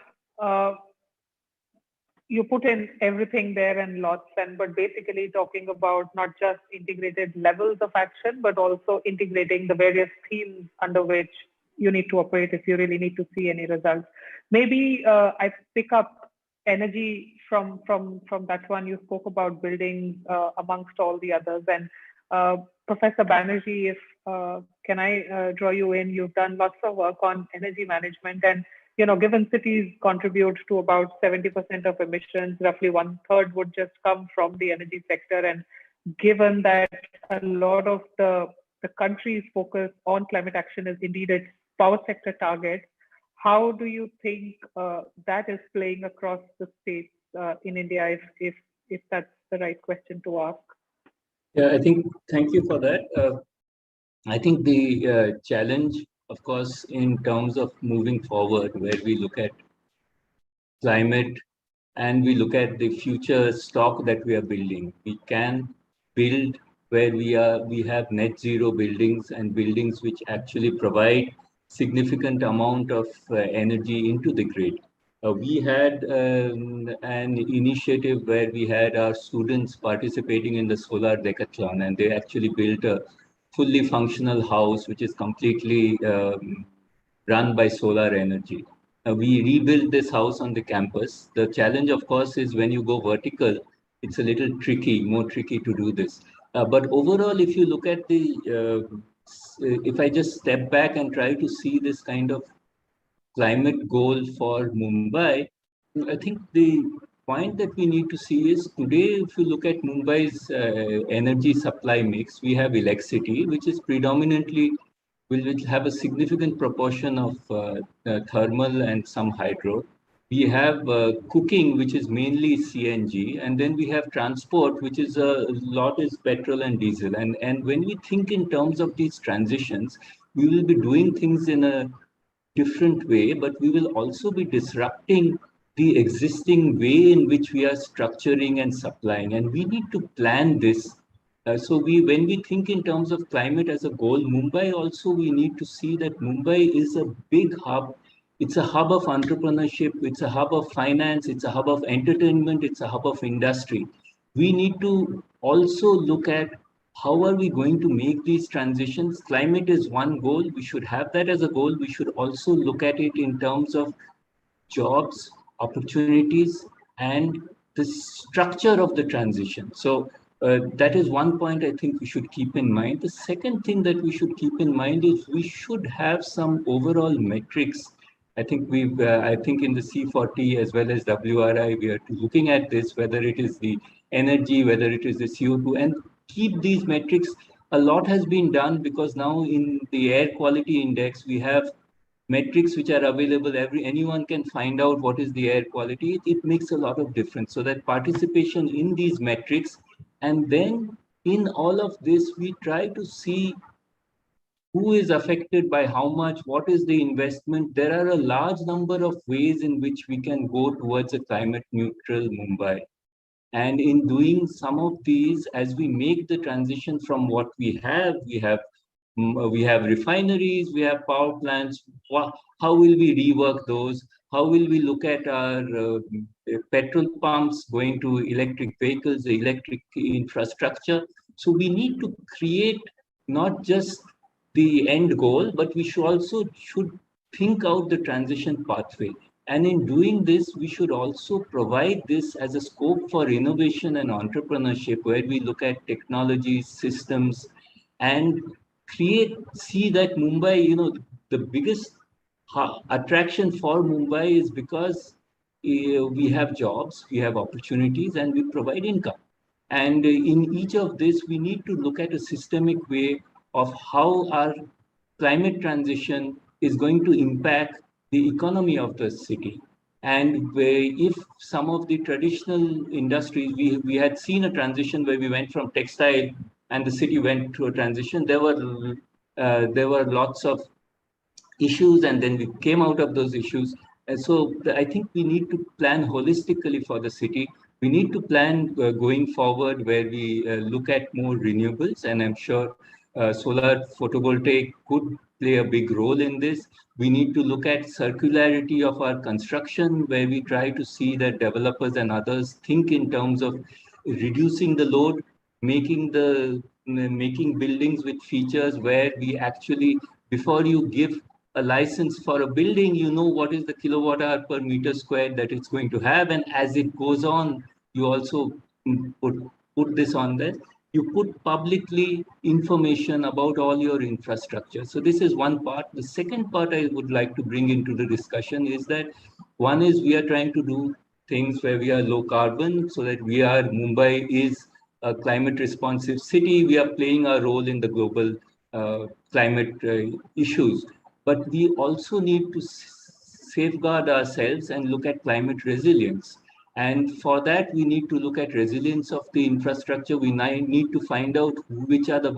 [SPEAKER 4] You put in everything there and lots, but basically talking about not just integrated levels of action, but also integrating the various themes under which you need to operate if you really need to see any results. Maybe I pick up energy from that one. You spoke about buildings amongst all the others. And Professor Banerjee, if can I draw you in? You've done lots of work on energy management, and given cities contribute to about 70% of emissions, roughly 1/3 would just come from the energy sector. And given that a lot of the country's focus on climate action is indeed its power sector target, how do you think that is playing across the states in India, if that's the right question to ask?
[SPEAKER 7] Yeah, I think, thank you for that. I think the challenge, of course, in terms of moving forward, where we look at climate and we look at the future stock that we are building, we can build where we have net zero buildings and buildings which actually provide significant amount of energy into the grid. We had an initiative where we had our students participating in the solar decathlon, and they actually built a fully functional house which is completely run by solar energy. We rebuilt this house on the campus. The challenge, of course, is when you go vertical, it's a little tricky, more tricky to do this. But overall, if you look at if I just step back and try to see this kind of climate goal for Mumbai, I think the point that we need to see is today, if you look at Mumbai's energy supply mix, we have electricity, which is predominantly will have a significant proportion of thermal and some hydro. We have cooking, which is mainly CNG, and then we have transport, which is a lot is petrol and diesel. And when we think in terms of these transitions, we will be doing things in a different way, but we will also be disrupting the existing way in which we are structuring and supplying. And we need to plan this. When we think in terms of climate as a goal, Mumbai also, we need to see that Mumbai is a big hub. It's a hub of entrepreneurship. It's a hub of finance. It's a hub of entertainment. It's a hub of industry. We need to also look at how are we going to make these transitions. Climate is one goal. We should have that as a goal. We should also look at it in terms of jobs, opportunities, and the structure of the transition. So that is one point I think we should keep in mind. The second thing that we should keep in mind is we should have some overall metrics. I think I think in the C40 as well as WRI, we are looking at this, whether it is the energy, whether it is the CO2, and keep these metrics. A lot has been done because now in the air quality index, we have metrics which are available. Anyone can find out what is the air quality. It makes a lot of difference. So that participation in these metrics, and then in all of this, we try to see who is affected by how much, what is the investment. There are a large number of ways in which we can go towards a climate neutral Mumbai. And in doing some of these, as we make the transition from what we have refineries, we have power plants. How will we rework those? How will we look at our petrol pumps going to electric vehicles, the electric infrastructure? So we need to create not just the end goal, but we should think out the transition pathway. And in doing this, we should also provide this as a scope for innovation and entrepreneurship, where we look at technologies, systems, and see that Mumbai, the biggest attraction for Mumbai is because we have jobs, we have opportunities, and we provide income. And in each of this, we need to look at a systemic way of how our climate transition is going to impact the economy of the city. And if some of the traditional industries, we had seen a transition where we went from textile and the city went through a transition. There were lots of issues, and then we came out of those issues. And so I think we need to plan holistically for the city. We need to plan going forward where we look at more renewables, and I'm sure solar photovoltaic could play a big role in this. We need to look at circularity of our construction, where we try to see that developers and others think in terms of reducing the load, making buildings with features where we actually, before you give a license for a building, you know what is the kilowatt hour per meter square that it's going to have. And as it goes on, you also put this on there. You put publicly information about all your infrastructure. So this is one part. The second part I would like to bring into the discussion is that one is we are trying to do things where we are low carbon, so that Mumbai is a climate responsive city. We are playing our role in the global climate issues. But we also need to safeguard ourselves and look at climate resilience. And for that, we need to look at resilience of the infrastructure. We need to find out which are the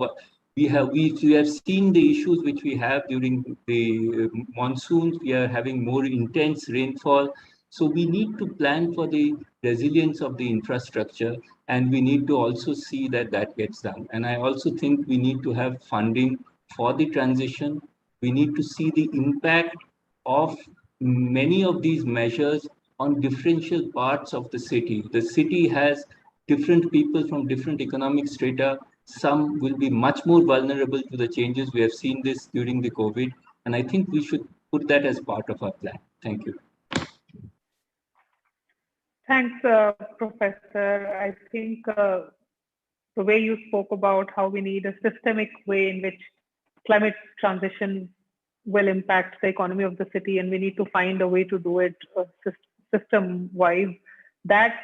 [SPEAKER 7] we have seen the issues which we have during the monsoons. We are having more intense rainfall. So we need to plan for the resilience of the infrastructure, and we need to also see that that gets done. And I also think we need to have funding for the transition. We need to see the impact of many of these measures on differential parts of the city. The city has different people from different economic strata. Some will be much more vulnerable to the changes. We have seen this during the COVID, and I think we should put that as part of our plan. Thank you.
[SPEAKER 4] Thanks, Professor. I think the way you spoke about how we need a systemic way in which climate transition will impact the economy of the city, and we need to find a way to do it system-wise. That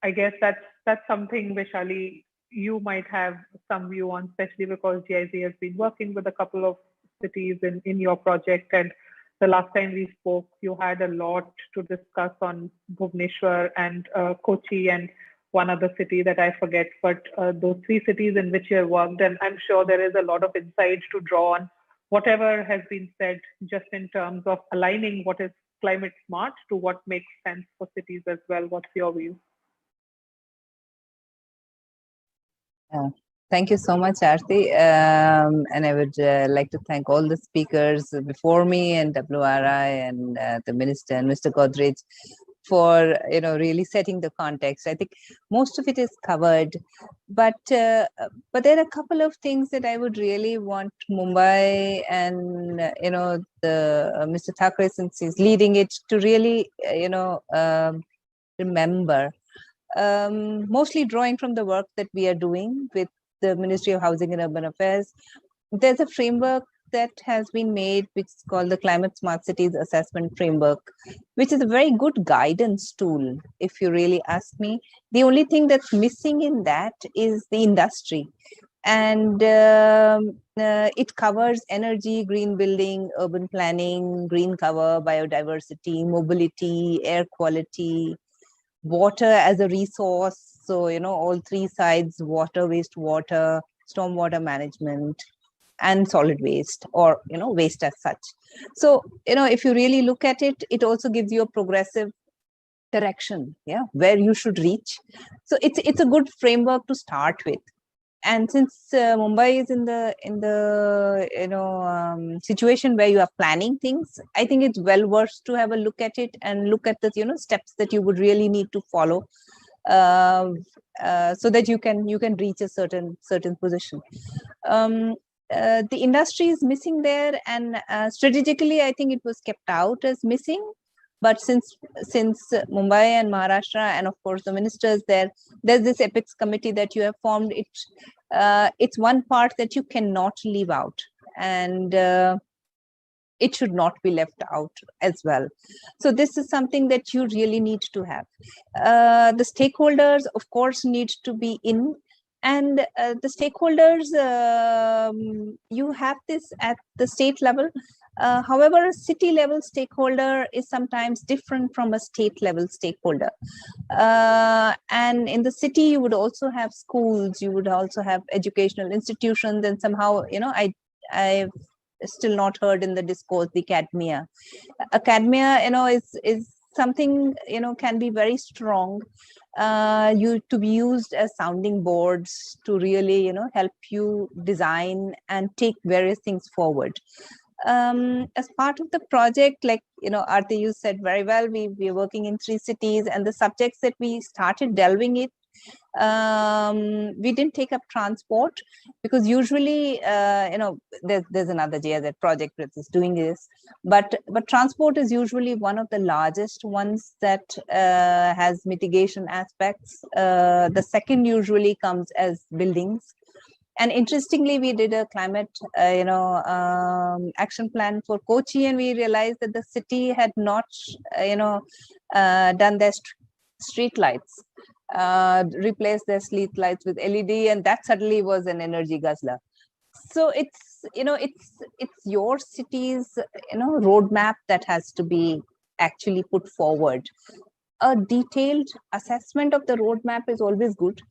[SPEAKER 4] I guess that's something, Vaishali, you might have some view on, especially because GIZ has been working with a couple of cities in your project. And the last time we spoke, you had a lot to discuss on Bhubaneswar and Kochi and one other city that I forget, but those three cities in which you have worked, and I'm sure there is a lot of insight to draw on whatever has been said, just in terms of aligning what is climate smart to what makes sense for cities as well. What's your view?
[SPEAKER 8] Thank you so much, Aarti. And I would like to thank all the speakers before me and WRI and the Minister and Mr. Godrej for really setting the context. I think most of it is covered, but there are a couple of things that I would really want Mumbai and the Mr. Thackeray, since he's leading it, to really remember. Mostly drawing from the work that we are doing with the Ministry of Housing and Urban Affairs. There's a framework that has been made, which is called the Climate Smart Cities Assessment Framework, which is a very good guidance tool, if you really ask me. The only thing that's missing in that is the industry. And it covers energy, green building, urban planning, green cover, biodiversity, mobility, air quality, water as a resource. So, all three sides: water, wastewater, stormwater management, and solid waste, or waste as such. So if you really look at it, it also gives you a progressive direction, where you should reach. So it's a good framework to start with. And since Mumbai is in the situation where you are planning things, I think it's well worth to have a look at it and look at the steps that you would really need to follow, so that you can reach a certain position. The industry is missing there, and strategically, I think it was kept out as missing. But since Mumbai and Maharashtra, and of course the ministers there's this EPICS committee that you have formed. It's one part that you cannot leave out, and it should not be left out as well. So this is something that you really need to have. The stakeholders, of course, need to be in. And the stakeholders, you have this at the state level. However, a city level stakeholder is sometimes different from a state level stakeholder. And in the city, you would also have schools, you would also have educational institutions, and somehow, I've still not heard in the discourse the academia. Academia, is something, can be very strong. To be used as sounding boards to really, help you design and take various things forward. As part of the project, like, Aarti, you said very well, we are working in 3 cities, and the subjects that we started delving in, we didn't take up transport, because usually, there's another GIZ project that is doing this, but transport is usually one of the largest ones that has mitigation aspects. The second usually comes as buildings. And interestingly, we did a climate, action plan for Kochi, and we realized that the city had not, done their street lights, replaced their street lights with LED, and that suddenly was an energy guzzler. So it's your city's, roadmap that has to be actually put forward. a detailed assessment of the roadmap is always good.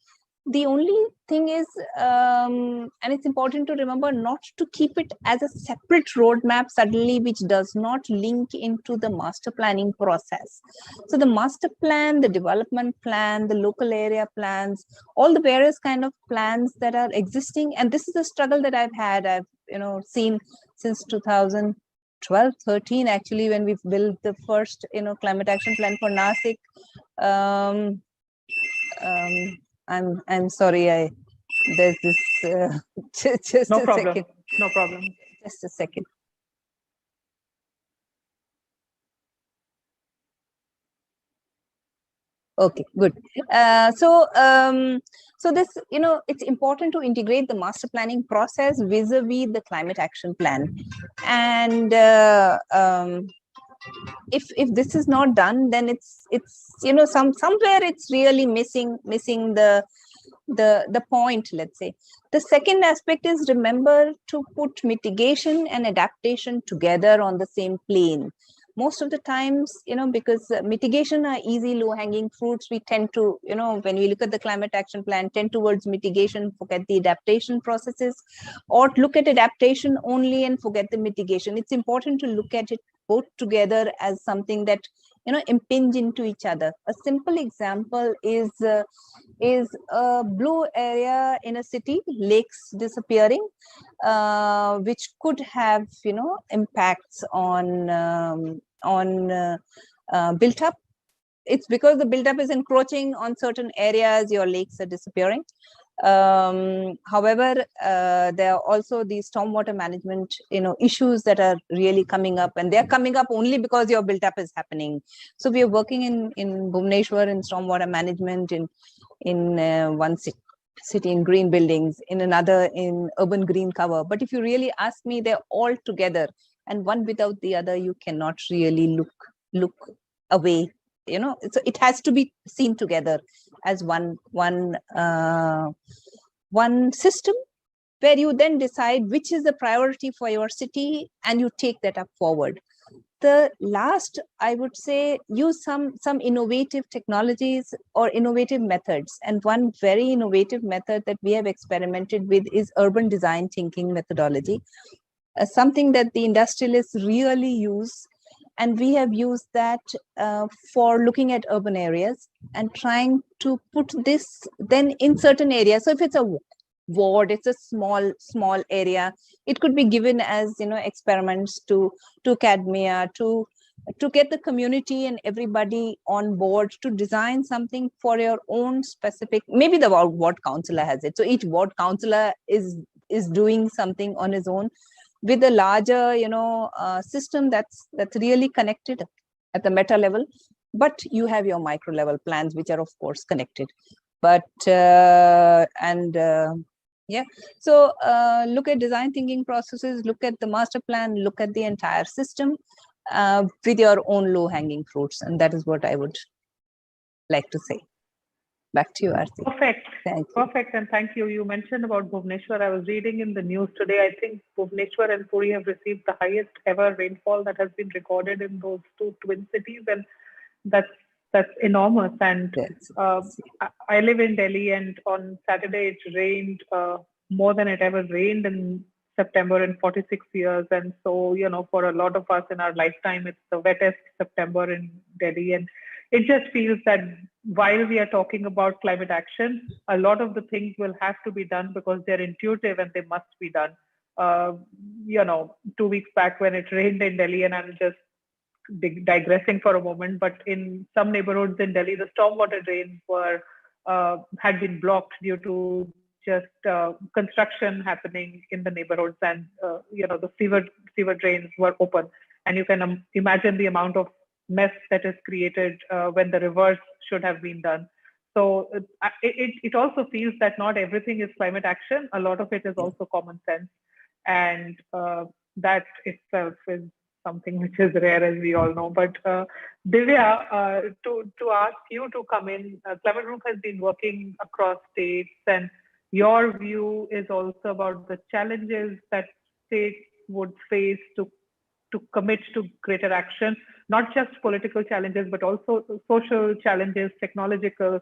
[SPEAKER 8] The only thing is, and it's important to remember not to keep it as a separate roadmap suddenly, which does not link into the master planning process. So the master plan, the development plan, the local area plans, all the various kind of plans that are existing. And this is a struggle that I've had, I've seen since 2012-13, actually, when we've built the first, climate action plan for Nasik. I'm sorry, there's this, just
[SPEAKER 4] No
[SPEAKER 8] a
[SPEAKER 4] problem.
[SPEAKER 8] second.
[SPEAKER 4] No problem.
[SPEAKER 8] Just a second. Okay, good. So this, it's important to integrate the master planning process vis-a-vis the climate action plan. And if this is not done, then it's somewhere it's really missing the point, let's say. The second aspect is, remember to put mitigation and adaptation together on the same plane. Most of the times, because mitigation are easy, low-hanging fruits, we tend to, when we look at the climate action plan, tend towards mitigation, forget the adaptation processes, or look at adaptation only and forget the mitigation. It's important to look at it both together as something that, impinge into each other. A simple example is a blue area in a city, lakes disappearing, which could have, impacts on built up. It's because the buildup is encroaching on certain areas, your lakes are disappearing. However, there are also these stormwater management, issues that are really coming up, and they're coming up only because your buildup is happening. So we are working in Bhubaneswar in stormwater management, in one city in green buildings, in another in urban green cover. But if you really ask me, they're all together, and one without the other, you cannot really look away. So it has to be seen together as one system, where you then decide which is the priority for your city, and you take that up forward. The last, I would say, use some innovative technologies or innovative methods. And one very innovative method that we have experimented with is urban design thinking methodology, something that the industrialists really use. And we have used that for looking at urban areas and trying to put this then in certain areas. So if it's a ward, it's a small area, it could be given as, experiments to academia, to get the community and everybody on board to design something for your own specific, maybe the ward councillor has it. So each ward councillor is doing something on his own, with a larger, system that's really connected at the meta level. But you have your micro level plans, which are of course connected. But yeah, so look at design thinking processes, look at the master plan, look at the entire system with your own low hanging fruits, and that is what I would like to say. Back to you, Aarti.
[SPEAKER 4] Perfect.
[SPEAKER 8] Thank you.
[SPEAKER 4] Perfect, and thank you. You mentioned about Bhubaneswar. I was reading in the news today, I think Bhubaneswar and Puri have received the highest ever rainfall that has been recorded in those two twin cities, and that's enormous. And I live in Delhi, and on Saturday it rained more than it ever rained in September in 46 years. And so, for a lot of us in our lifetime, it's the wettest September in Delhi. And it just feels that while we are talking about climate action, a lot of the things will have to be done because they're intuitive and they must be done. 2 weeks back when it rained in Delhi, and I'm just digressing for a moment, but in some neighborhoods in Delhi, the stormwater drains had been blocked due to just construction happening in the neighborhoods, and the sewer drains were open, and you can imagine the amount of mess that is created when the reverse should have been done. So it also feels that not everything is climate action. A lot of it is also common sense, and that itself is something which is rare, as we all know. But Divya, to ask you to come in, Climate Group has been working across states, and your view is also about the challenges that states would face to commit to greater action. not just political challenges, but also social challenges, technological.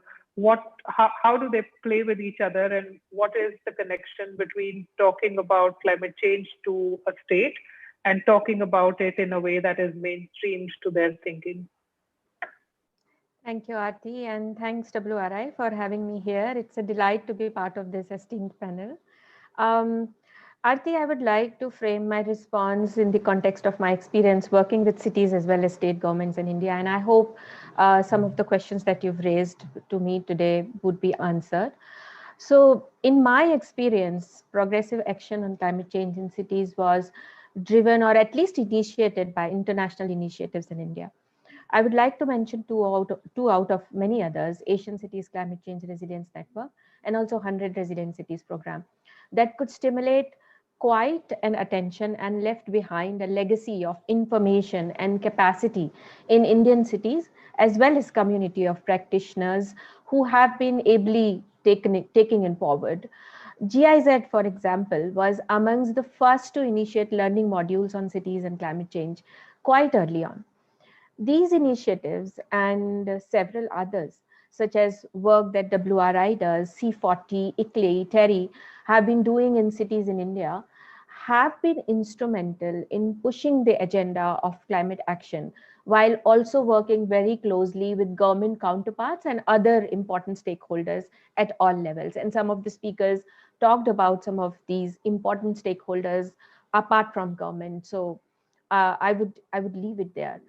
[SPEAKER 4] How do they play with each other, and what is the connection between talking about climate change to a state and talking about it in a way that is mainstreamed to their thinking?
[SPEAKER 9] Thank you, Aarti, and thanks WRI for having me here. It's a delight to be part of this esteemed panel. Aarti, I would like to frame my response in the context of my experience working with cities as well as state governments in India, and I hope some of the questions that you've raised to me today would be answered. So in my experience, progressive action on climate change in cities was driven or at least initiated by international initiatives in India. I would like to mention two out of many others: Asian Cities Climate Change Resilience Network and also 100 Resilient Cities program that could stimulate quite an attention and left behind a legacy of information and capacity in Indian cities, as well as community of practitioners who have been ably taking it forward. GIZ, for example, was amongst the first to initiate learning modules on cities and climate change quite early on. These initiatives and several others, such as work that WRI does, C40, ICLEI, TERI, have been doing in cities in India, have been instrumental in pushing the agenda of climate action, while also working very closely with government counterparts and other important stakeholders at all levels. And some of the speakers talked about some of these important stakeholders apart from government. So I would leave it there.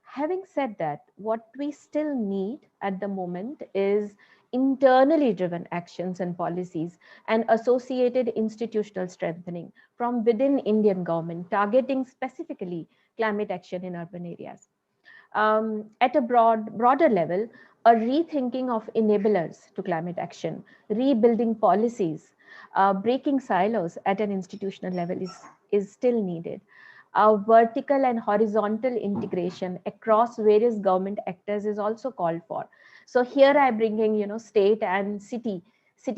[SPEAKER 9] Having said that, what we still need at the moment is internally driven actions and policies and associated institutional strengthening from within Indian government, targeting specifically climate action in urban areas. At a broader level, a rethinking of enablers to climate action, rebuilding policies, breaking silos at an institutional level is still needed. Vertical and horizontal integration across various government actors is also called for. So here I bring in, state and city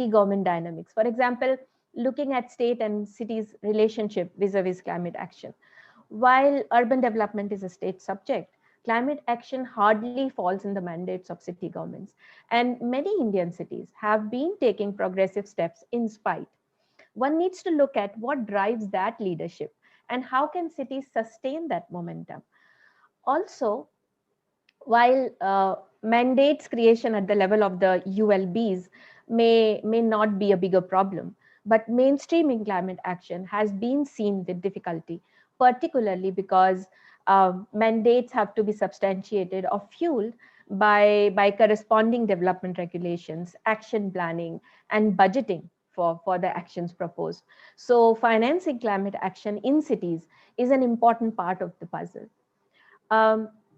[SPEAKER 9] government dynamics. For example, looking at state and cities' relationship vis-a-vis climate action. While urban development is a state subject, climate action hardly falls in the mandates of city governments. And many Indian cities have been taking progressive steps in spite. One needs to look at what drives that leadership and how can cities sustain that momentum. Also, while mandates creation at the level of the ULBs may not be a bigger problem, but mainstreaming climate action has been seen with difficulty, particularly because mandates have to be substantiated or fueled by corresponding development regulations, action planning, and budgeting for the actions proposed. So financing climate action in cities is an important part of the puzzle.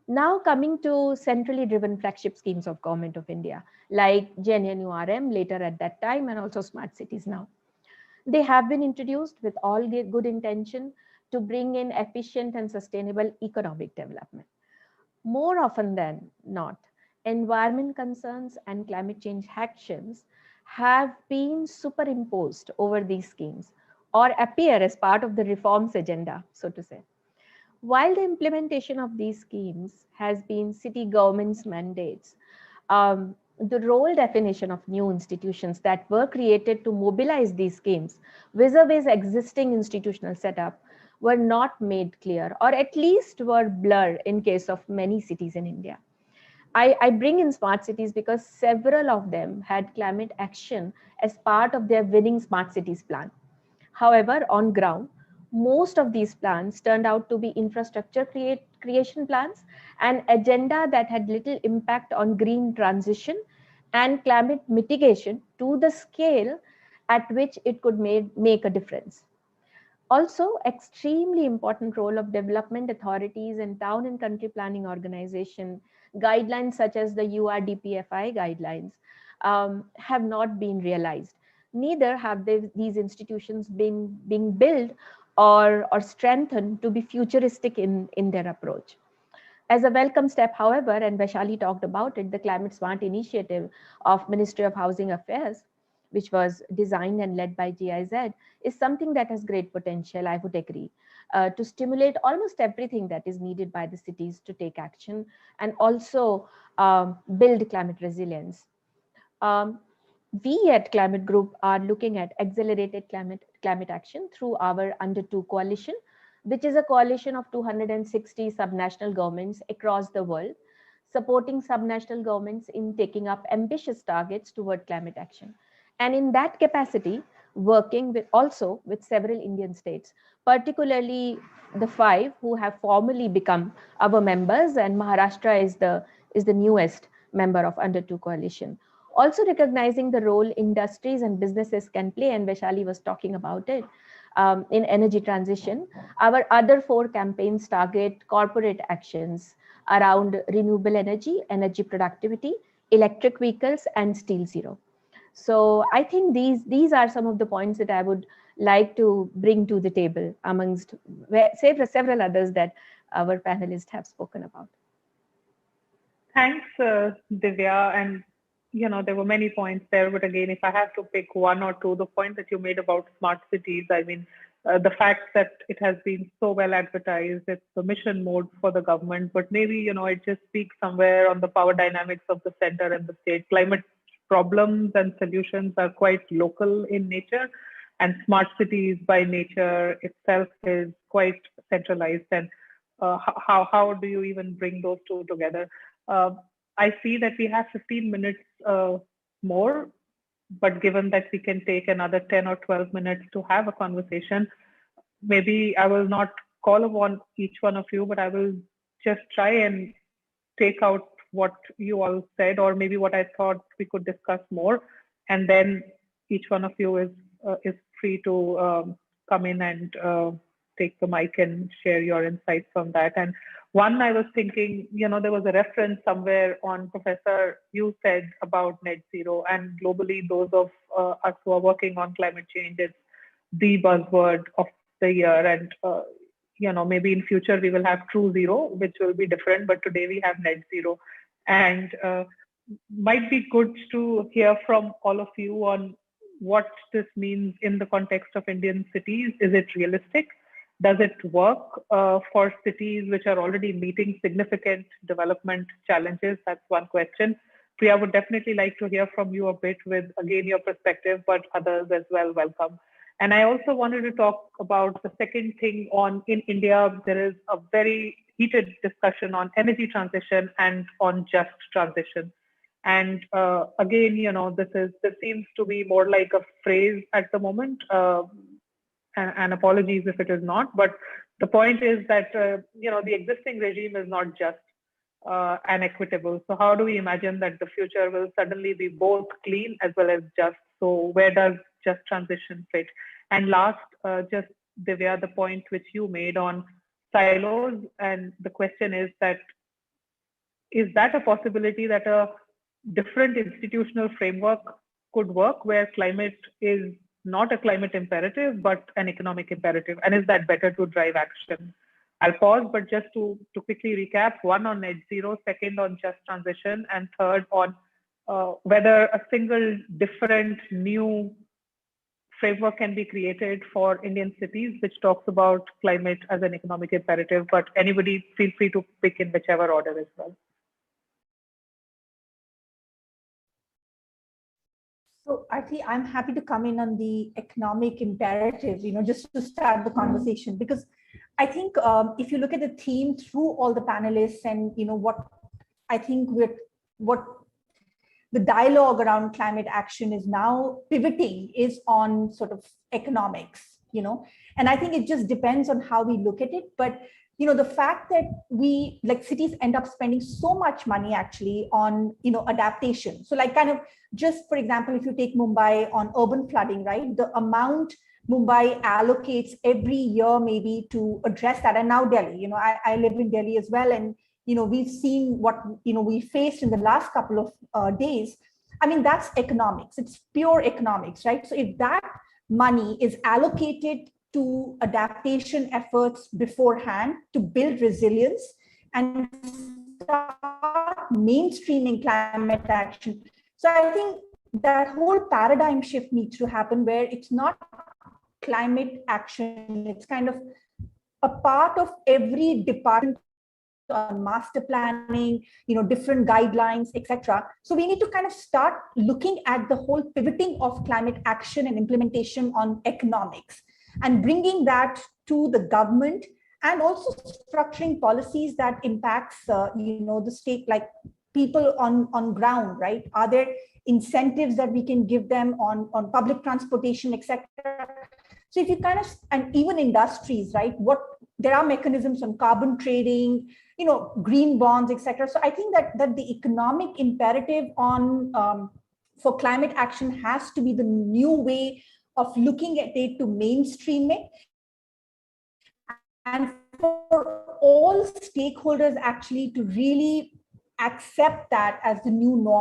[SPEAKER 9] Now coming to centrally driven flagship schemes of Government of India, like JNNURM later at that time, and also smart cities now. They have been introduced with all good intention to bring in efficient and sustainable economic development. More often than not, environment concerns and climate change actions have been superimposed over these schemes or appear as part of the reforms agenda, so to say. While the implementation of these schemes has been city government's mandates, the role definition of new institutions that were created to mobilize these schemes vis-a-vis existing institutional setup were not made clear, or at least were blurred in case of many cities in India. I bring in smart cities because several of them had climate action as part of their winning smart cities plan. However, on ground, most of these plans turned out to be infrastructure creation plans, an agenda that had little impact on green transition and climate mitigation to the scale at which it could make a difference. Also, extremely important role of development authorities and town and country planning organization guidelines such as the URDPFI guidelines have not been realized. Neither have these institutions been built or strengthened to be futuristic in their approach. As a welcome step, however, and Vaishali talked about it, the Climate Smart Initiative of Ministry of Housing Affairs which was designed and led by GIZ, is something that has great potential, I would agree, to stimulate almost everything that is needed by the cities to take action and also build climate resilience. We at Climate Group are looking at accelerated climate action through our Under 2 coalition, which is a coalition of 260 subnational governments across the world, supporting subnational governments in taking up ambitious targets toward climate action. And in that capacity, working also with several Indian states, particularly the 5 who have formally become our members, and Maharashtra is the newest member of Under 2 coalition. Also recognizing the role industries and businesses can play, and Vaishali was talking about it, in energy transition. Our other 4 campaigns target corporate actions around renewable energy, energy productivity, electric vehicles, and Steel Zero. So I think these are some of the points that I would like to bring to the table amongst several others that our panelists have spoken about.
[SPEAKER 4] Thanks, Divya. And there were many points there, but again, if I have to pick one or two, the point that you made about smart cities, I mean, the fact that it has been so well advertised, it's the mission mode for the government, but maybe, it just speaks somewhere on the power dynamics of the center and the state. Climate problems and solutions are quite local in nature, and smart cities by nature itself is quite centralized. And how do you even bring those two together? I see that we have 15 minutes more, but given that we can take another 10 or 12 minutes to have a conversation, maybe I will not call upon each one of you, but I will just try and take out what you all said, or maybe what I thought we could discuss more. And then each one of you is free to come in and take the mic and share your insights on that. And one, I was thinking, there was a reference somewhere on, Professor, you said about net zero, and globally, those of us who are working on climate change, it's the buzzword of the year. And, maybe in future we will have true zero, which will be different, but today we have net zero. And might be good to hear from all of you on what this means in the context of Indian cities. Is it realistic? Does it work for cities which are already meeting significant development challenges? That's one question. Priya, would definitely like to hear from you a bit with, again, your perspective, but others as well, welcome. And I also wanted to talk about the second thing on, in India, there is a very heated discussion on energy transition and on just transition. And again, this seems to be more like a phrase at the moment. And apologies if it is not, but the point is that, the existing regime is not just and equitable. So how do we imagine that the future will suddenly be both clean as well as just? So where does just transition fit? And last, just Divya, the point which you made on silos, and the question is that a possibility that a different institutional framework could work where climate is not a climate imperative, but an economic imperative? And is that better to drive action? I'll pause, but just to quickly recap, one on net zero, second on just transition, and third on whether a single different new framework can be created for Indian cities, which talks about climate as an economic imperative. But anybody feel free to pick in whichever order as well.
[SPEAKER 5] So Arti, I'm happy to come in on the economic imperative, just to start the conversation, because I think if you look at the theme through all the panelists and, what I think what the dialogue around climate action is now pivoting is on sort of economics, and I think it just depends on how we look at it. But the fact that we, like, cities end up spending so much money actually on, adaptation. So like kind of just, for example, if you take Mumbai on urban flooding, right? The amount Mumbai allocates every year maybe to address that. And now Delhi, I live in Delhi as well. And, we've seen what, we faced in the last couple of days. I mean, that's economics. It's pure economics, right? So if that money is allocated to adaptation efforts beforehand to build resilience and start mainstreaming climate action. So I think that whole paradigm shift needs to happen, where it's not climate action, it's kind of a part of every department on master planning, different guidelines, etc. So we need to kind of start looking at the whole pivoting of climate action and implementation on economics and bringing that to the government, and also structuring policies that impacts, the state, like people on ground, right? Are there incentives that we can give them on public transportation, etc.? So if you kind of, and even industries, right? There are mechanisms on carbon trading, green bonds, etc. So I think that the economic imperative on for climate action has to be the new way of looking at it, to mainstream it, and for all stakeholders actually to really accept that as the new norm.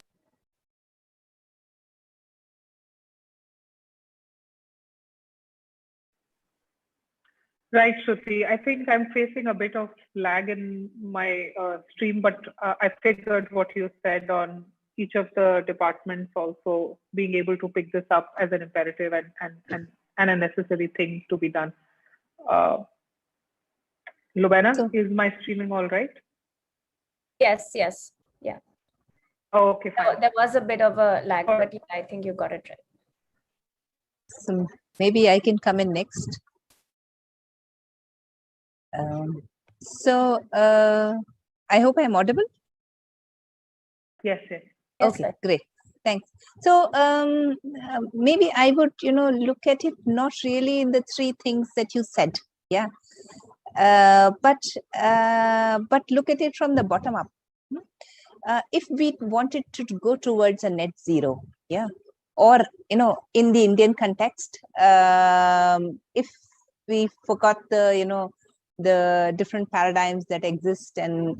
[SPEAKER 4] Right, Shruti. I think I'm facing a bit of lag in my stream, but I figured what you said on each of the departments also being able to pick this up as an imperative and a necessary thing to be done. Lubena, is my streaming all right?
[SPEAKER 1] Yes, yeah.
[SPEAKER 4] Oh, okay, fine.
[SPEAKER 1] There was a bit of a lag, but yeah, I think you got it right.
[SPEAKER 8] So maybe I can come in next. I hope I'm audible.
[SPEAKER 4] Yes.
[SPEAKER 8] Okay, great. Thanks. So maybe I would, look at it not really in the three things that you said. Yeah. But look at it from the bottom up. If we wanted to go towards a net zero, yeah, or in the Indian context, if we forgot the different paradigms that exist, and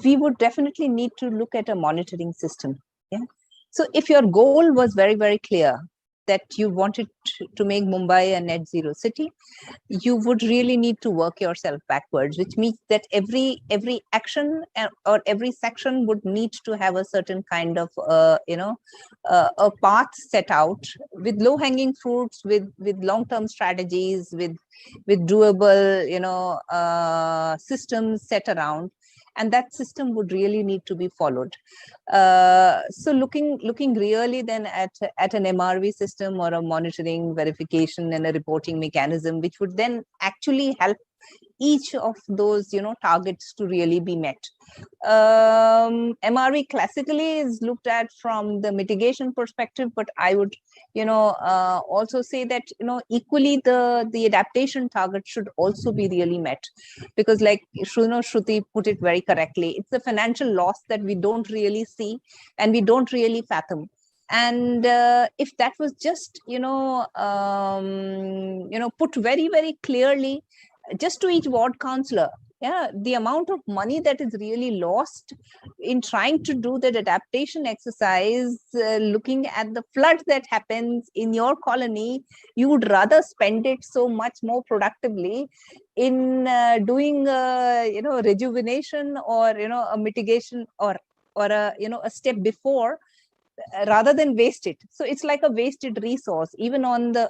[SPEAKER 8] we would definitely need to look at a monitoring system. Yeah. So if your goal was very, very clear, that you wanted to make Mumbai a net zero city, you would really need to work yourself backwards, which means that every action or every section would need to have a certain kind of a path set out with low hanging fruits, with long-term strategies, with doable systems set around. And that system would really need to be followed. So looking really then at an MRV system, or a monitoring, verification, and a reporting mechanism, which would then actually help each of those targets to really be met. MRV classically is looked at from the mitigation perspective, but I would also say that equally the adaptation target should also be really met, because like Shruti put it very correctly, it's the financial loss that we don't really see and we don't really fathom. And if that was just put very, very clearly just to each ward councillor, yeah, the amount of money that is really lost in trying to do that adaptation exercise, looking at the flood that happens in your colony, you would rather spend it so much more productively in doing rejuvenation, or a mitigation, or a step before, rather than waste it. So it's like a wasted resource, even on the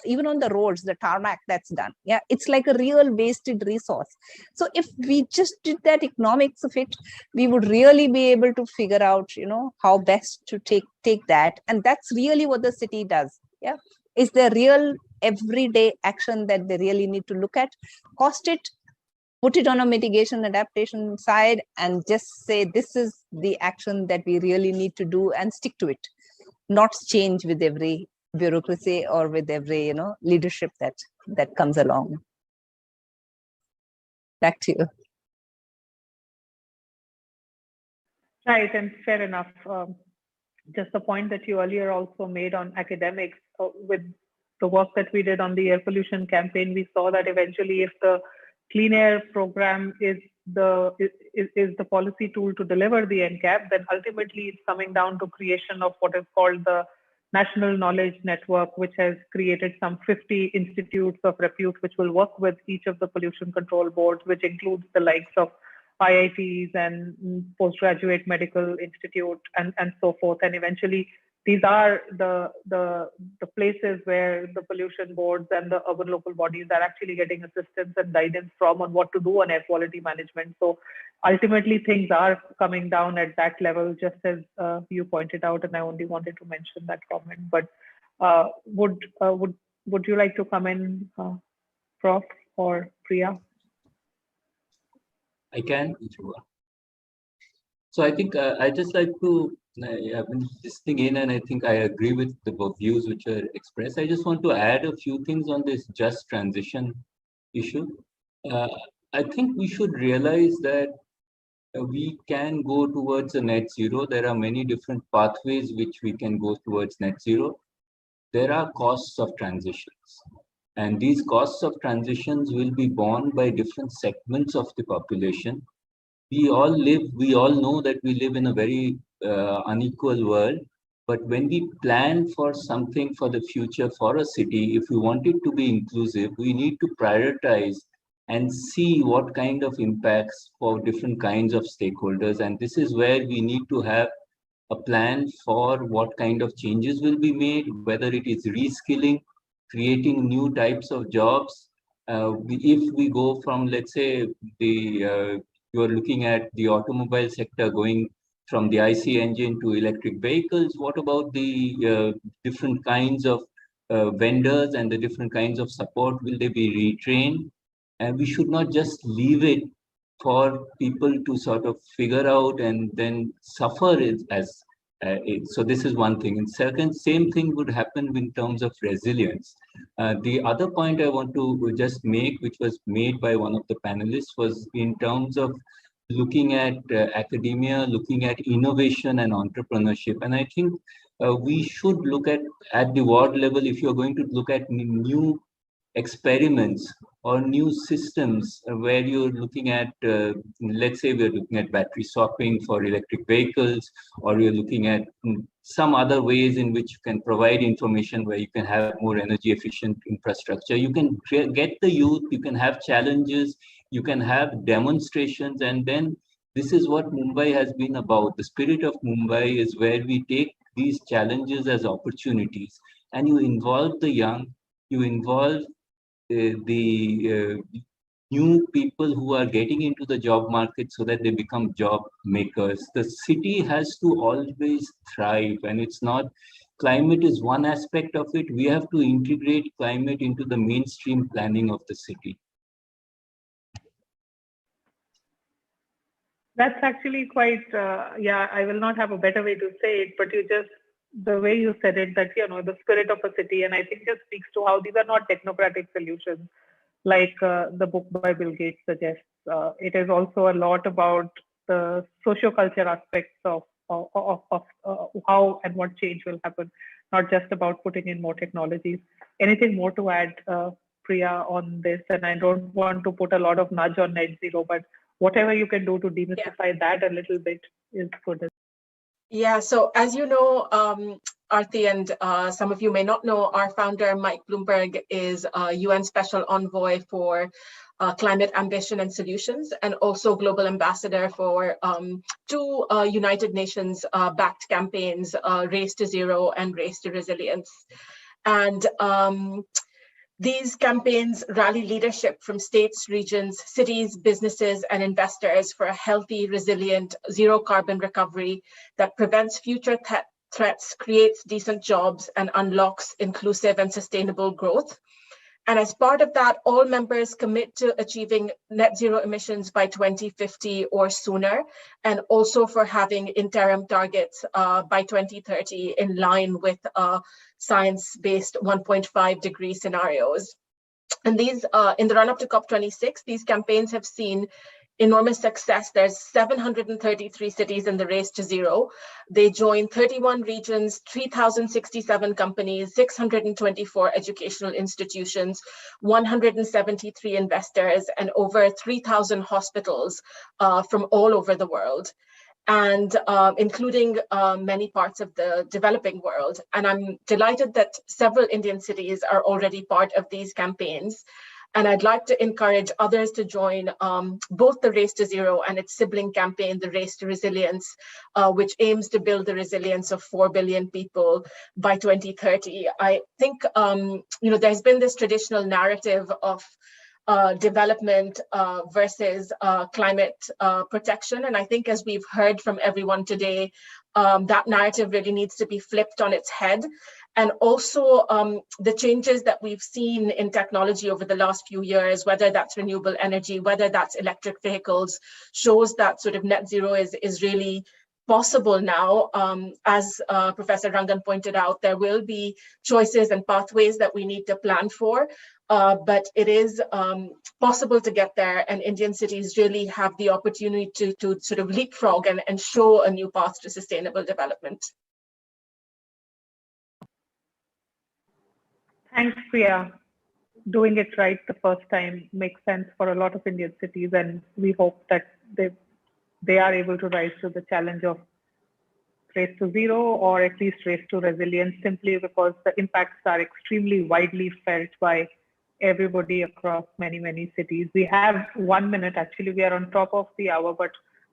[SPEAKER 8] roads, the tarmac that's done. Yeah, it's like a real wasted resource. So if we just did that economics of it, we would really be able to figure out, how best to take that. And that's really what the city does. Yeah, is the real everyday action that they really need to look at, cost it, put it on a mitigation adaptation side, and just say this is the action that we really need to do, and stick to it, not change with every bureaucracy or with every leadership that comes along. Back to you.
[SPEAKER 4] Right, and fair enough. Just the point that you earlier also made on academics, with the work that we did on the air pollution campaign, we saw that eventually, if the clean air program is the policy tool to deliver the NCAP, then ultimately it's coming down to creation of what is called the National Knowledge Network, which has created some 50 institutes of repute which will work with each of the pollution control boards, which includes the likes of IITs and postgraduate medical institute and so forth. And eventually, these are the places where the pollution boards and the urban local bodies are actually getting assistance and guidance from on what to do on air quality management. So ultimately, things are coming down at that level, just as you pointed out. And I only wanted to mention that comment. But would you like to come in, Prof. or Priya?
[SPEAKER 7] I can. So I think I just like to, I've been listening in, and I think I agree with the views which are expressed. I just want to add a few things on this just transition issue. I think we should realize that we can go towards a net zero. There are many different pathways which we can go towards net zero. There are costs of transitions. And these costs of transitions will be borne by different segments of the population. We all know that we live in a very unequal world. But when we plan for something for the future for a city, if we want it to be inclusive, we need to prioritize and see what kind of impacts for different kinds of stakeholders. And this is where we need to have a plan for what kind of changes will be made, whether it is reskilling, creating new types of jobs. If we go from, let's say, you're looking at the automobile sector going from the IC engine to electric vehicles, what about the different kinds of vendors and the different kinds of support? Will they be retrained? And we should not just leave it for people to sort of figure out and then suffer it as so this is one thing. And second, same thing would happen in terms of resilience. The other point I want to just make, which was made by one of the panelists, was in terms of looking at academia, looking at innovation and entrepreneurship. And I think we should look at the ward level, if you're going to look at new experiments or new systems where you're looking at, let's say we're looking at battery swapping for electric vehicles, or you're looking at some other ways in which you can provide information where you can have more energy efficient infrastructure. You can get the youth, you can have challenges, you can have demonstrations, and then this is what Mumbai has been about. The spirit of Mumbai is where we take these challenges as opportunities, and you involve the young, you involve the new people who are getting into the job market so that they become job makers. The city has to always thrive, and it's not, climate is one aspect of it. We have to integrate climate into the mainstream planning of the city.
[SPEAKER 4] That's actually quite, yeah, I will not have a better way to say it, but you just, the way you said it, that, you know, the spirit of a city, and I think just speaks to how these are not technocratic solutions like the book by Bill Gates suggests. It is also a lot about the socio-culture aspects of how and what change will happen, not just about putting in more technologies. Anything more to add, Priya, on this? And I don't want to put a lot of nudge on net zero, but whatever you can do to demystify that a little bit is good.
[SPEAKER 6] Yeah, so as you know, Aarti, and some of you may not know, our founder, Mike Bloomberg, is a UN Special Envoy for Climate Ambition and Solutions, and also Global Ambassador for two United Nations backed campaigns, Race to Zero and Race to Resilience. And these campaigns rally leadership from states, regions, cities, businesses, and investors for a healthy, resilient, zero carbon recovery that prevents future threats, creates decent jobs, and unlocks inclusive and sustainable growth. And as part of that, all members commit to achieving net zero emissions by 2050 or sooner, and also for having interim targets by 2030 in line with science-based 1.5 degree scenarios. And these, in the run-up to COP26, these campaigns have seen enormous success. There's 733 cities in the race to zero. They join 31 regions, 3,067 companies, 624 educational institutions, 173 investors, and over 3,000 hospitals from all over the world, and including many parts of the developing world. And I'm delighted that several Indian cities are already part of these campaigns. And I'd like to encourage others to join both the Race to Zero and its sibling campaign, the Race to Resilience, which aims to build the resilience of 4 billion people by 2030. I think, there's been this traditional narrative of development versus climate protection. And I think, as we've heard from everyone today, that narrative really needs to be flipped on its head. And also the changes that we've seen in technology over the last few years, whether that's renewable energy, whether that's electric vehicles, shows that sort of net zero is really possible now. As Professor Rangan pointed out, there will be choices and pathways that we need to plan for, but it is possible to get there, and Indian cities really have the opportunity to sort of leapfrog and show a new path to sustainable development.
[SPEAKER 4] Thanks, Priya. Doing it right the first time makes sense for a lot of Indian cities, and we hope that they are able to rise to the challenge of Race to Zero, or at least Race to Resilience, simply because the impacts are extremely widely felt by everybody across many, many cities. We have 1 minute. Actually, we are on top of the hour, but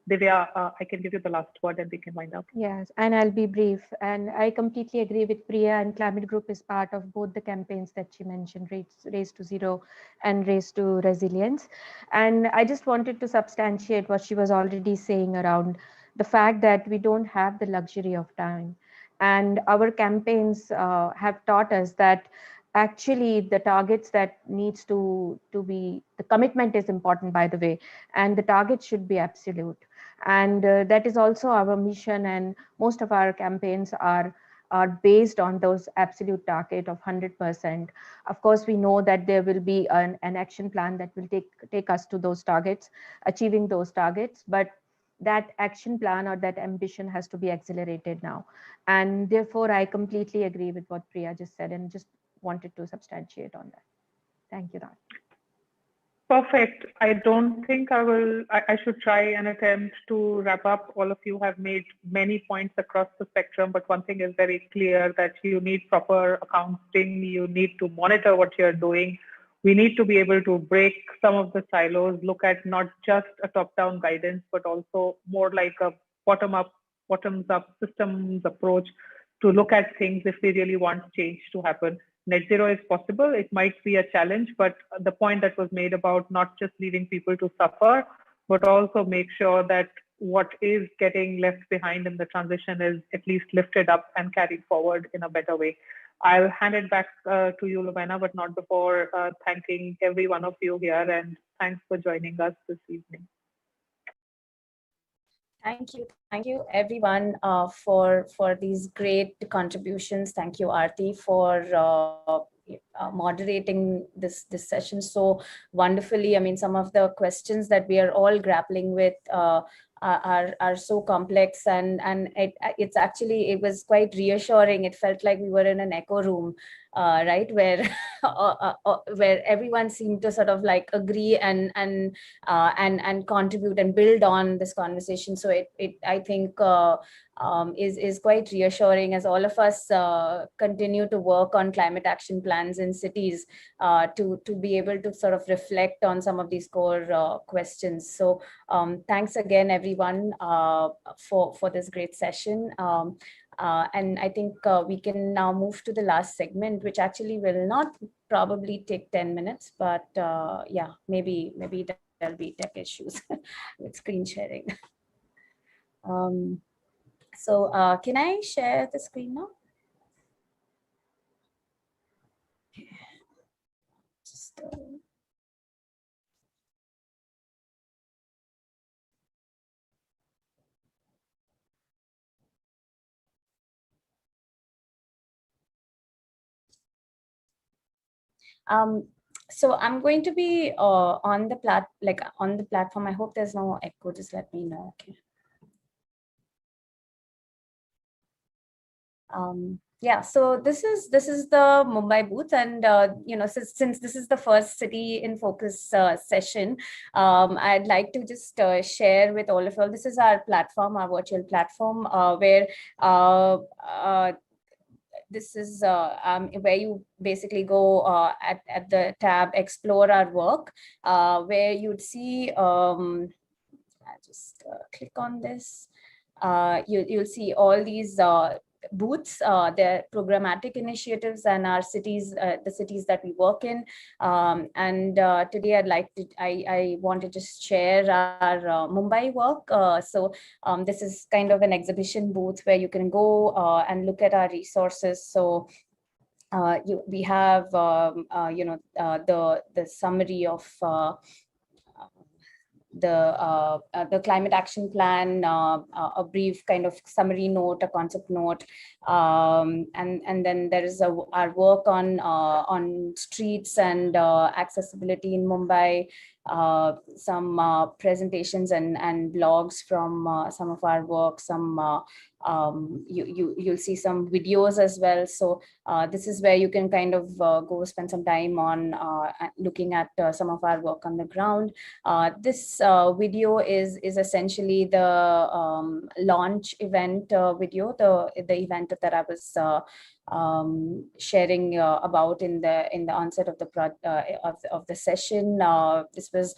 [SPEAKER 4] Divya, I can give you the last word and we can wind up.
[SPEAKER 9] Yes, and I'll be brief. And I completely agree with Priya, and Climate Group is part of both the campaigns that she mentioned, Race to Zero and Race to Resilience. And I just wanted to substantiate what she was already saying around the fact that we don't have the luxury of time. And our campaigns have taught us that actually the targets that needs to be, the commitment is important, by the way, and the target should be absolute. And that is also our mission, and most of our campaigns are based on those absolute target of 100%. Of course, we know that there will be an action plan that will take us to those targets, achieving those targets, but that action plan or that ambition has to be accelerated now. And therefore, I completely agree with what Priya just said, and just wanted to substantiate on that. Thank you, Raj.
[SPEAKER 4] Perfect. I don't think I should try and attempt to wrap up. All of you have made many points across the spectrum, but one thing is very clear, that you need proper accounting, you need to monitor what you're doing. We need to be able to break some of the silos, look at not just a top-down guidance, but also more like a bottoms-up systems approach to look at things if we really want change to happen. Net zero is possible. It might be a challenge, but the point that was made about not just leaving people to suffer, but also make sure that what is getting left behind in the transition is at least lifted up and carried forward in a better way. I'll hand it back to you, Lumena, but not before thanking every one of you here, and thanks for joining us this evening.
[SPEAKER 1] Thank you everyone for these great contributions. Thank you, Aarti, for moderating this session so wonderfully. I mean, some of the questions that we are all grappling with are so complex, and it was quite reassuring. It felt like we were in an echo room, right, where where everyone seemed to sort of like agree and contribute and build on this conversation. So I think is quite reassuring as all of us continue to work on climate action plans in cities to be able to sort of reflect on some of these core questions. So thanks again, everyone, for this great session. And I think we can now move to the last segment, which actually will not probably take 10 minutes, but yeah, maybe there'll be tech issues with screen sharing. So can I share the screen now? Just, so I'm going to be on the platform. I hope there's no echo. Just let me know. Okay. Yeah, so this is the Mumbai booth, and you know, since this is the first City in Focus session, I'd like to just share with all of you. This is our platform, our virtual platform, where this is where you basically go at the tab Explore Our Work, where you'd see, I just click on this. You'll see all these booths, their programmatic initiatives and our cities, the cities that we work in. Today I want to just share our Mumbai work. This is kind of an exhibition booth where you can go and look at our resources. So we have the summary of the climate action plan, a brief kind of summary note, a concept note, and then there is our work on streets and accessibility in Mumbai, some presentations and blogs from some of our work, some you'll see some videos as well. So this is where you can kind of go spend some time on looking at some of our work on the ground. This video is essentially the launch event video, the event that I was sharing about in the onset of the session. This was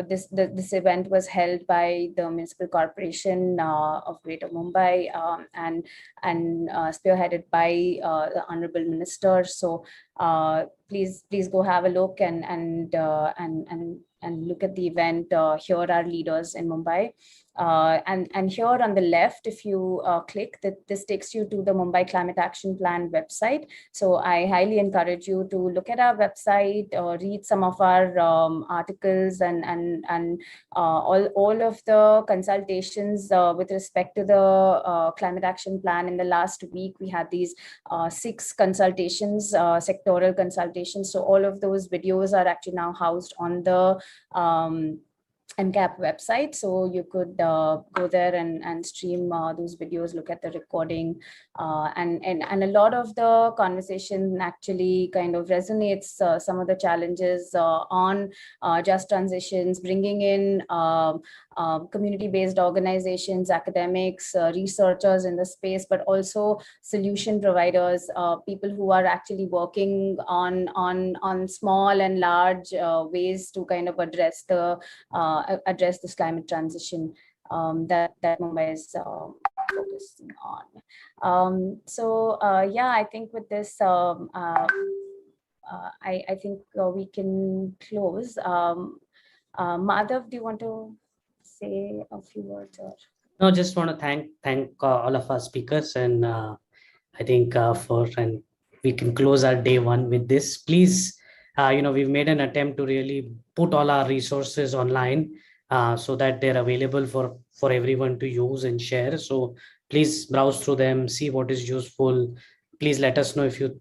[SPEAKER 1] this event was held by the Municipal Corporation of Greater Mumbai and spearheaded by the Honourable Minister. So please go have a look and look at the event. Here are leaders in Mumbai. And here on the left, if you click, this takes you to the Mumbai Climate Action Plan website. So I highly encourage you to look at our website, read some of our articles and all of the consultations with respect to the Climate Action Plan. In the last week, we had these 6 consultations, sectoral consultations. So all of those videos are actually now housed on the NCAP website, so you could go there and stream those videos, look at the recording, and a lot of the conversation actually kind of resonates some of the challenges on just transitions, bringing in community-based organizations, academics, researchers in the space, but also solution providers, people who are actually working on small and large ways to kind of address this climate transition that Mumbai is focusing on. Yeah, I think with this, I think we can close. Madhav, do you want to say a few words? Or?
[SPEAKER 10] No, just want to thank all of our speakers, and I think and we can close our day 1 with this. Please, we've made an attempt to really put all our resources online so that they're available for everyone to use and share. So please browse through them, see what is useful. Please let us know if you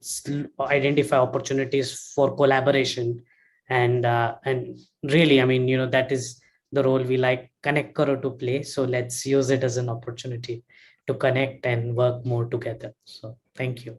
[SPEAKER 10] identify opportunities for collaboration. And really, I mean, that is the role we like Connect KARO to play. So let's use it as an opportunity to connect and work more together. So thank you.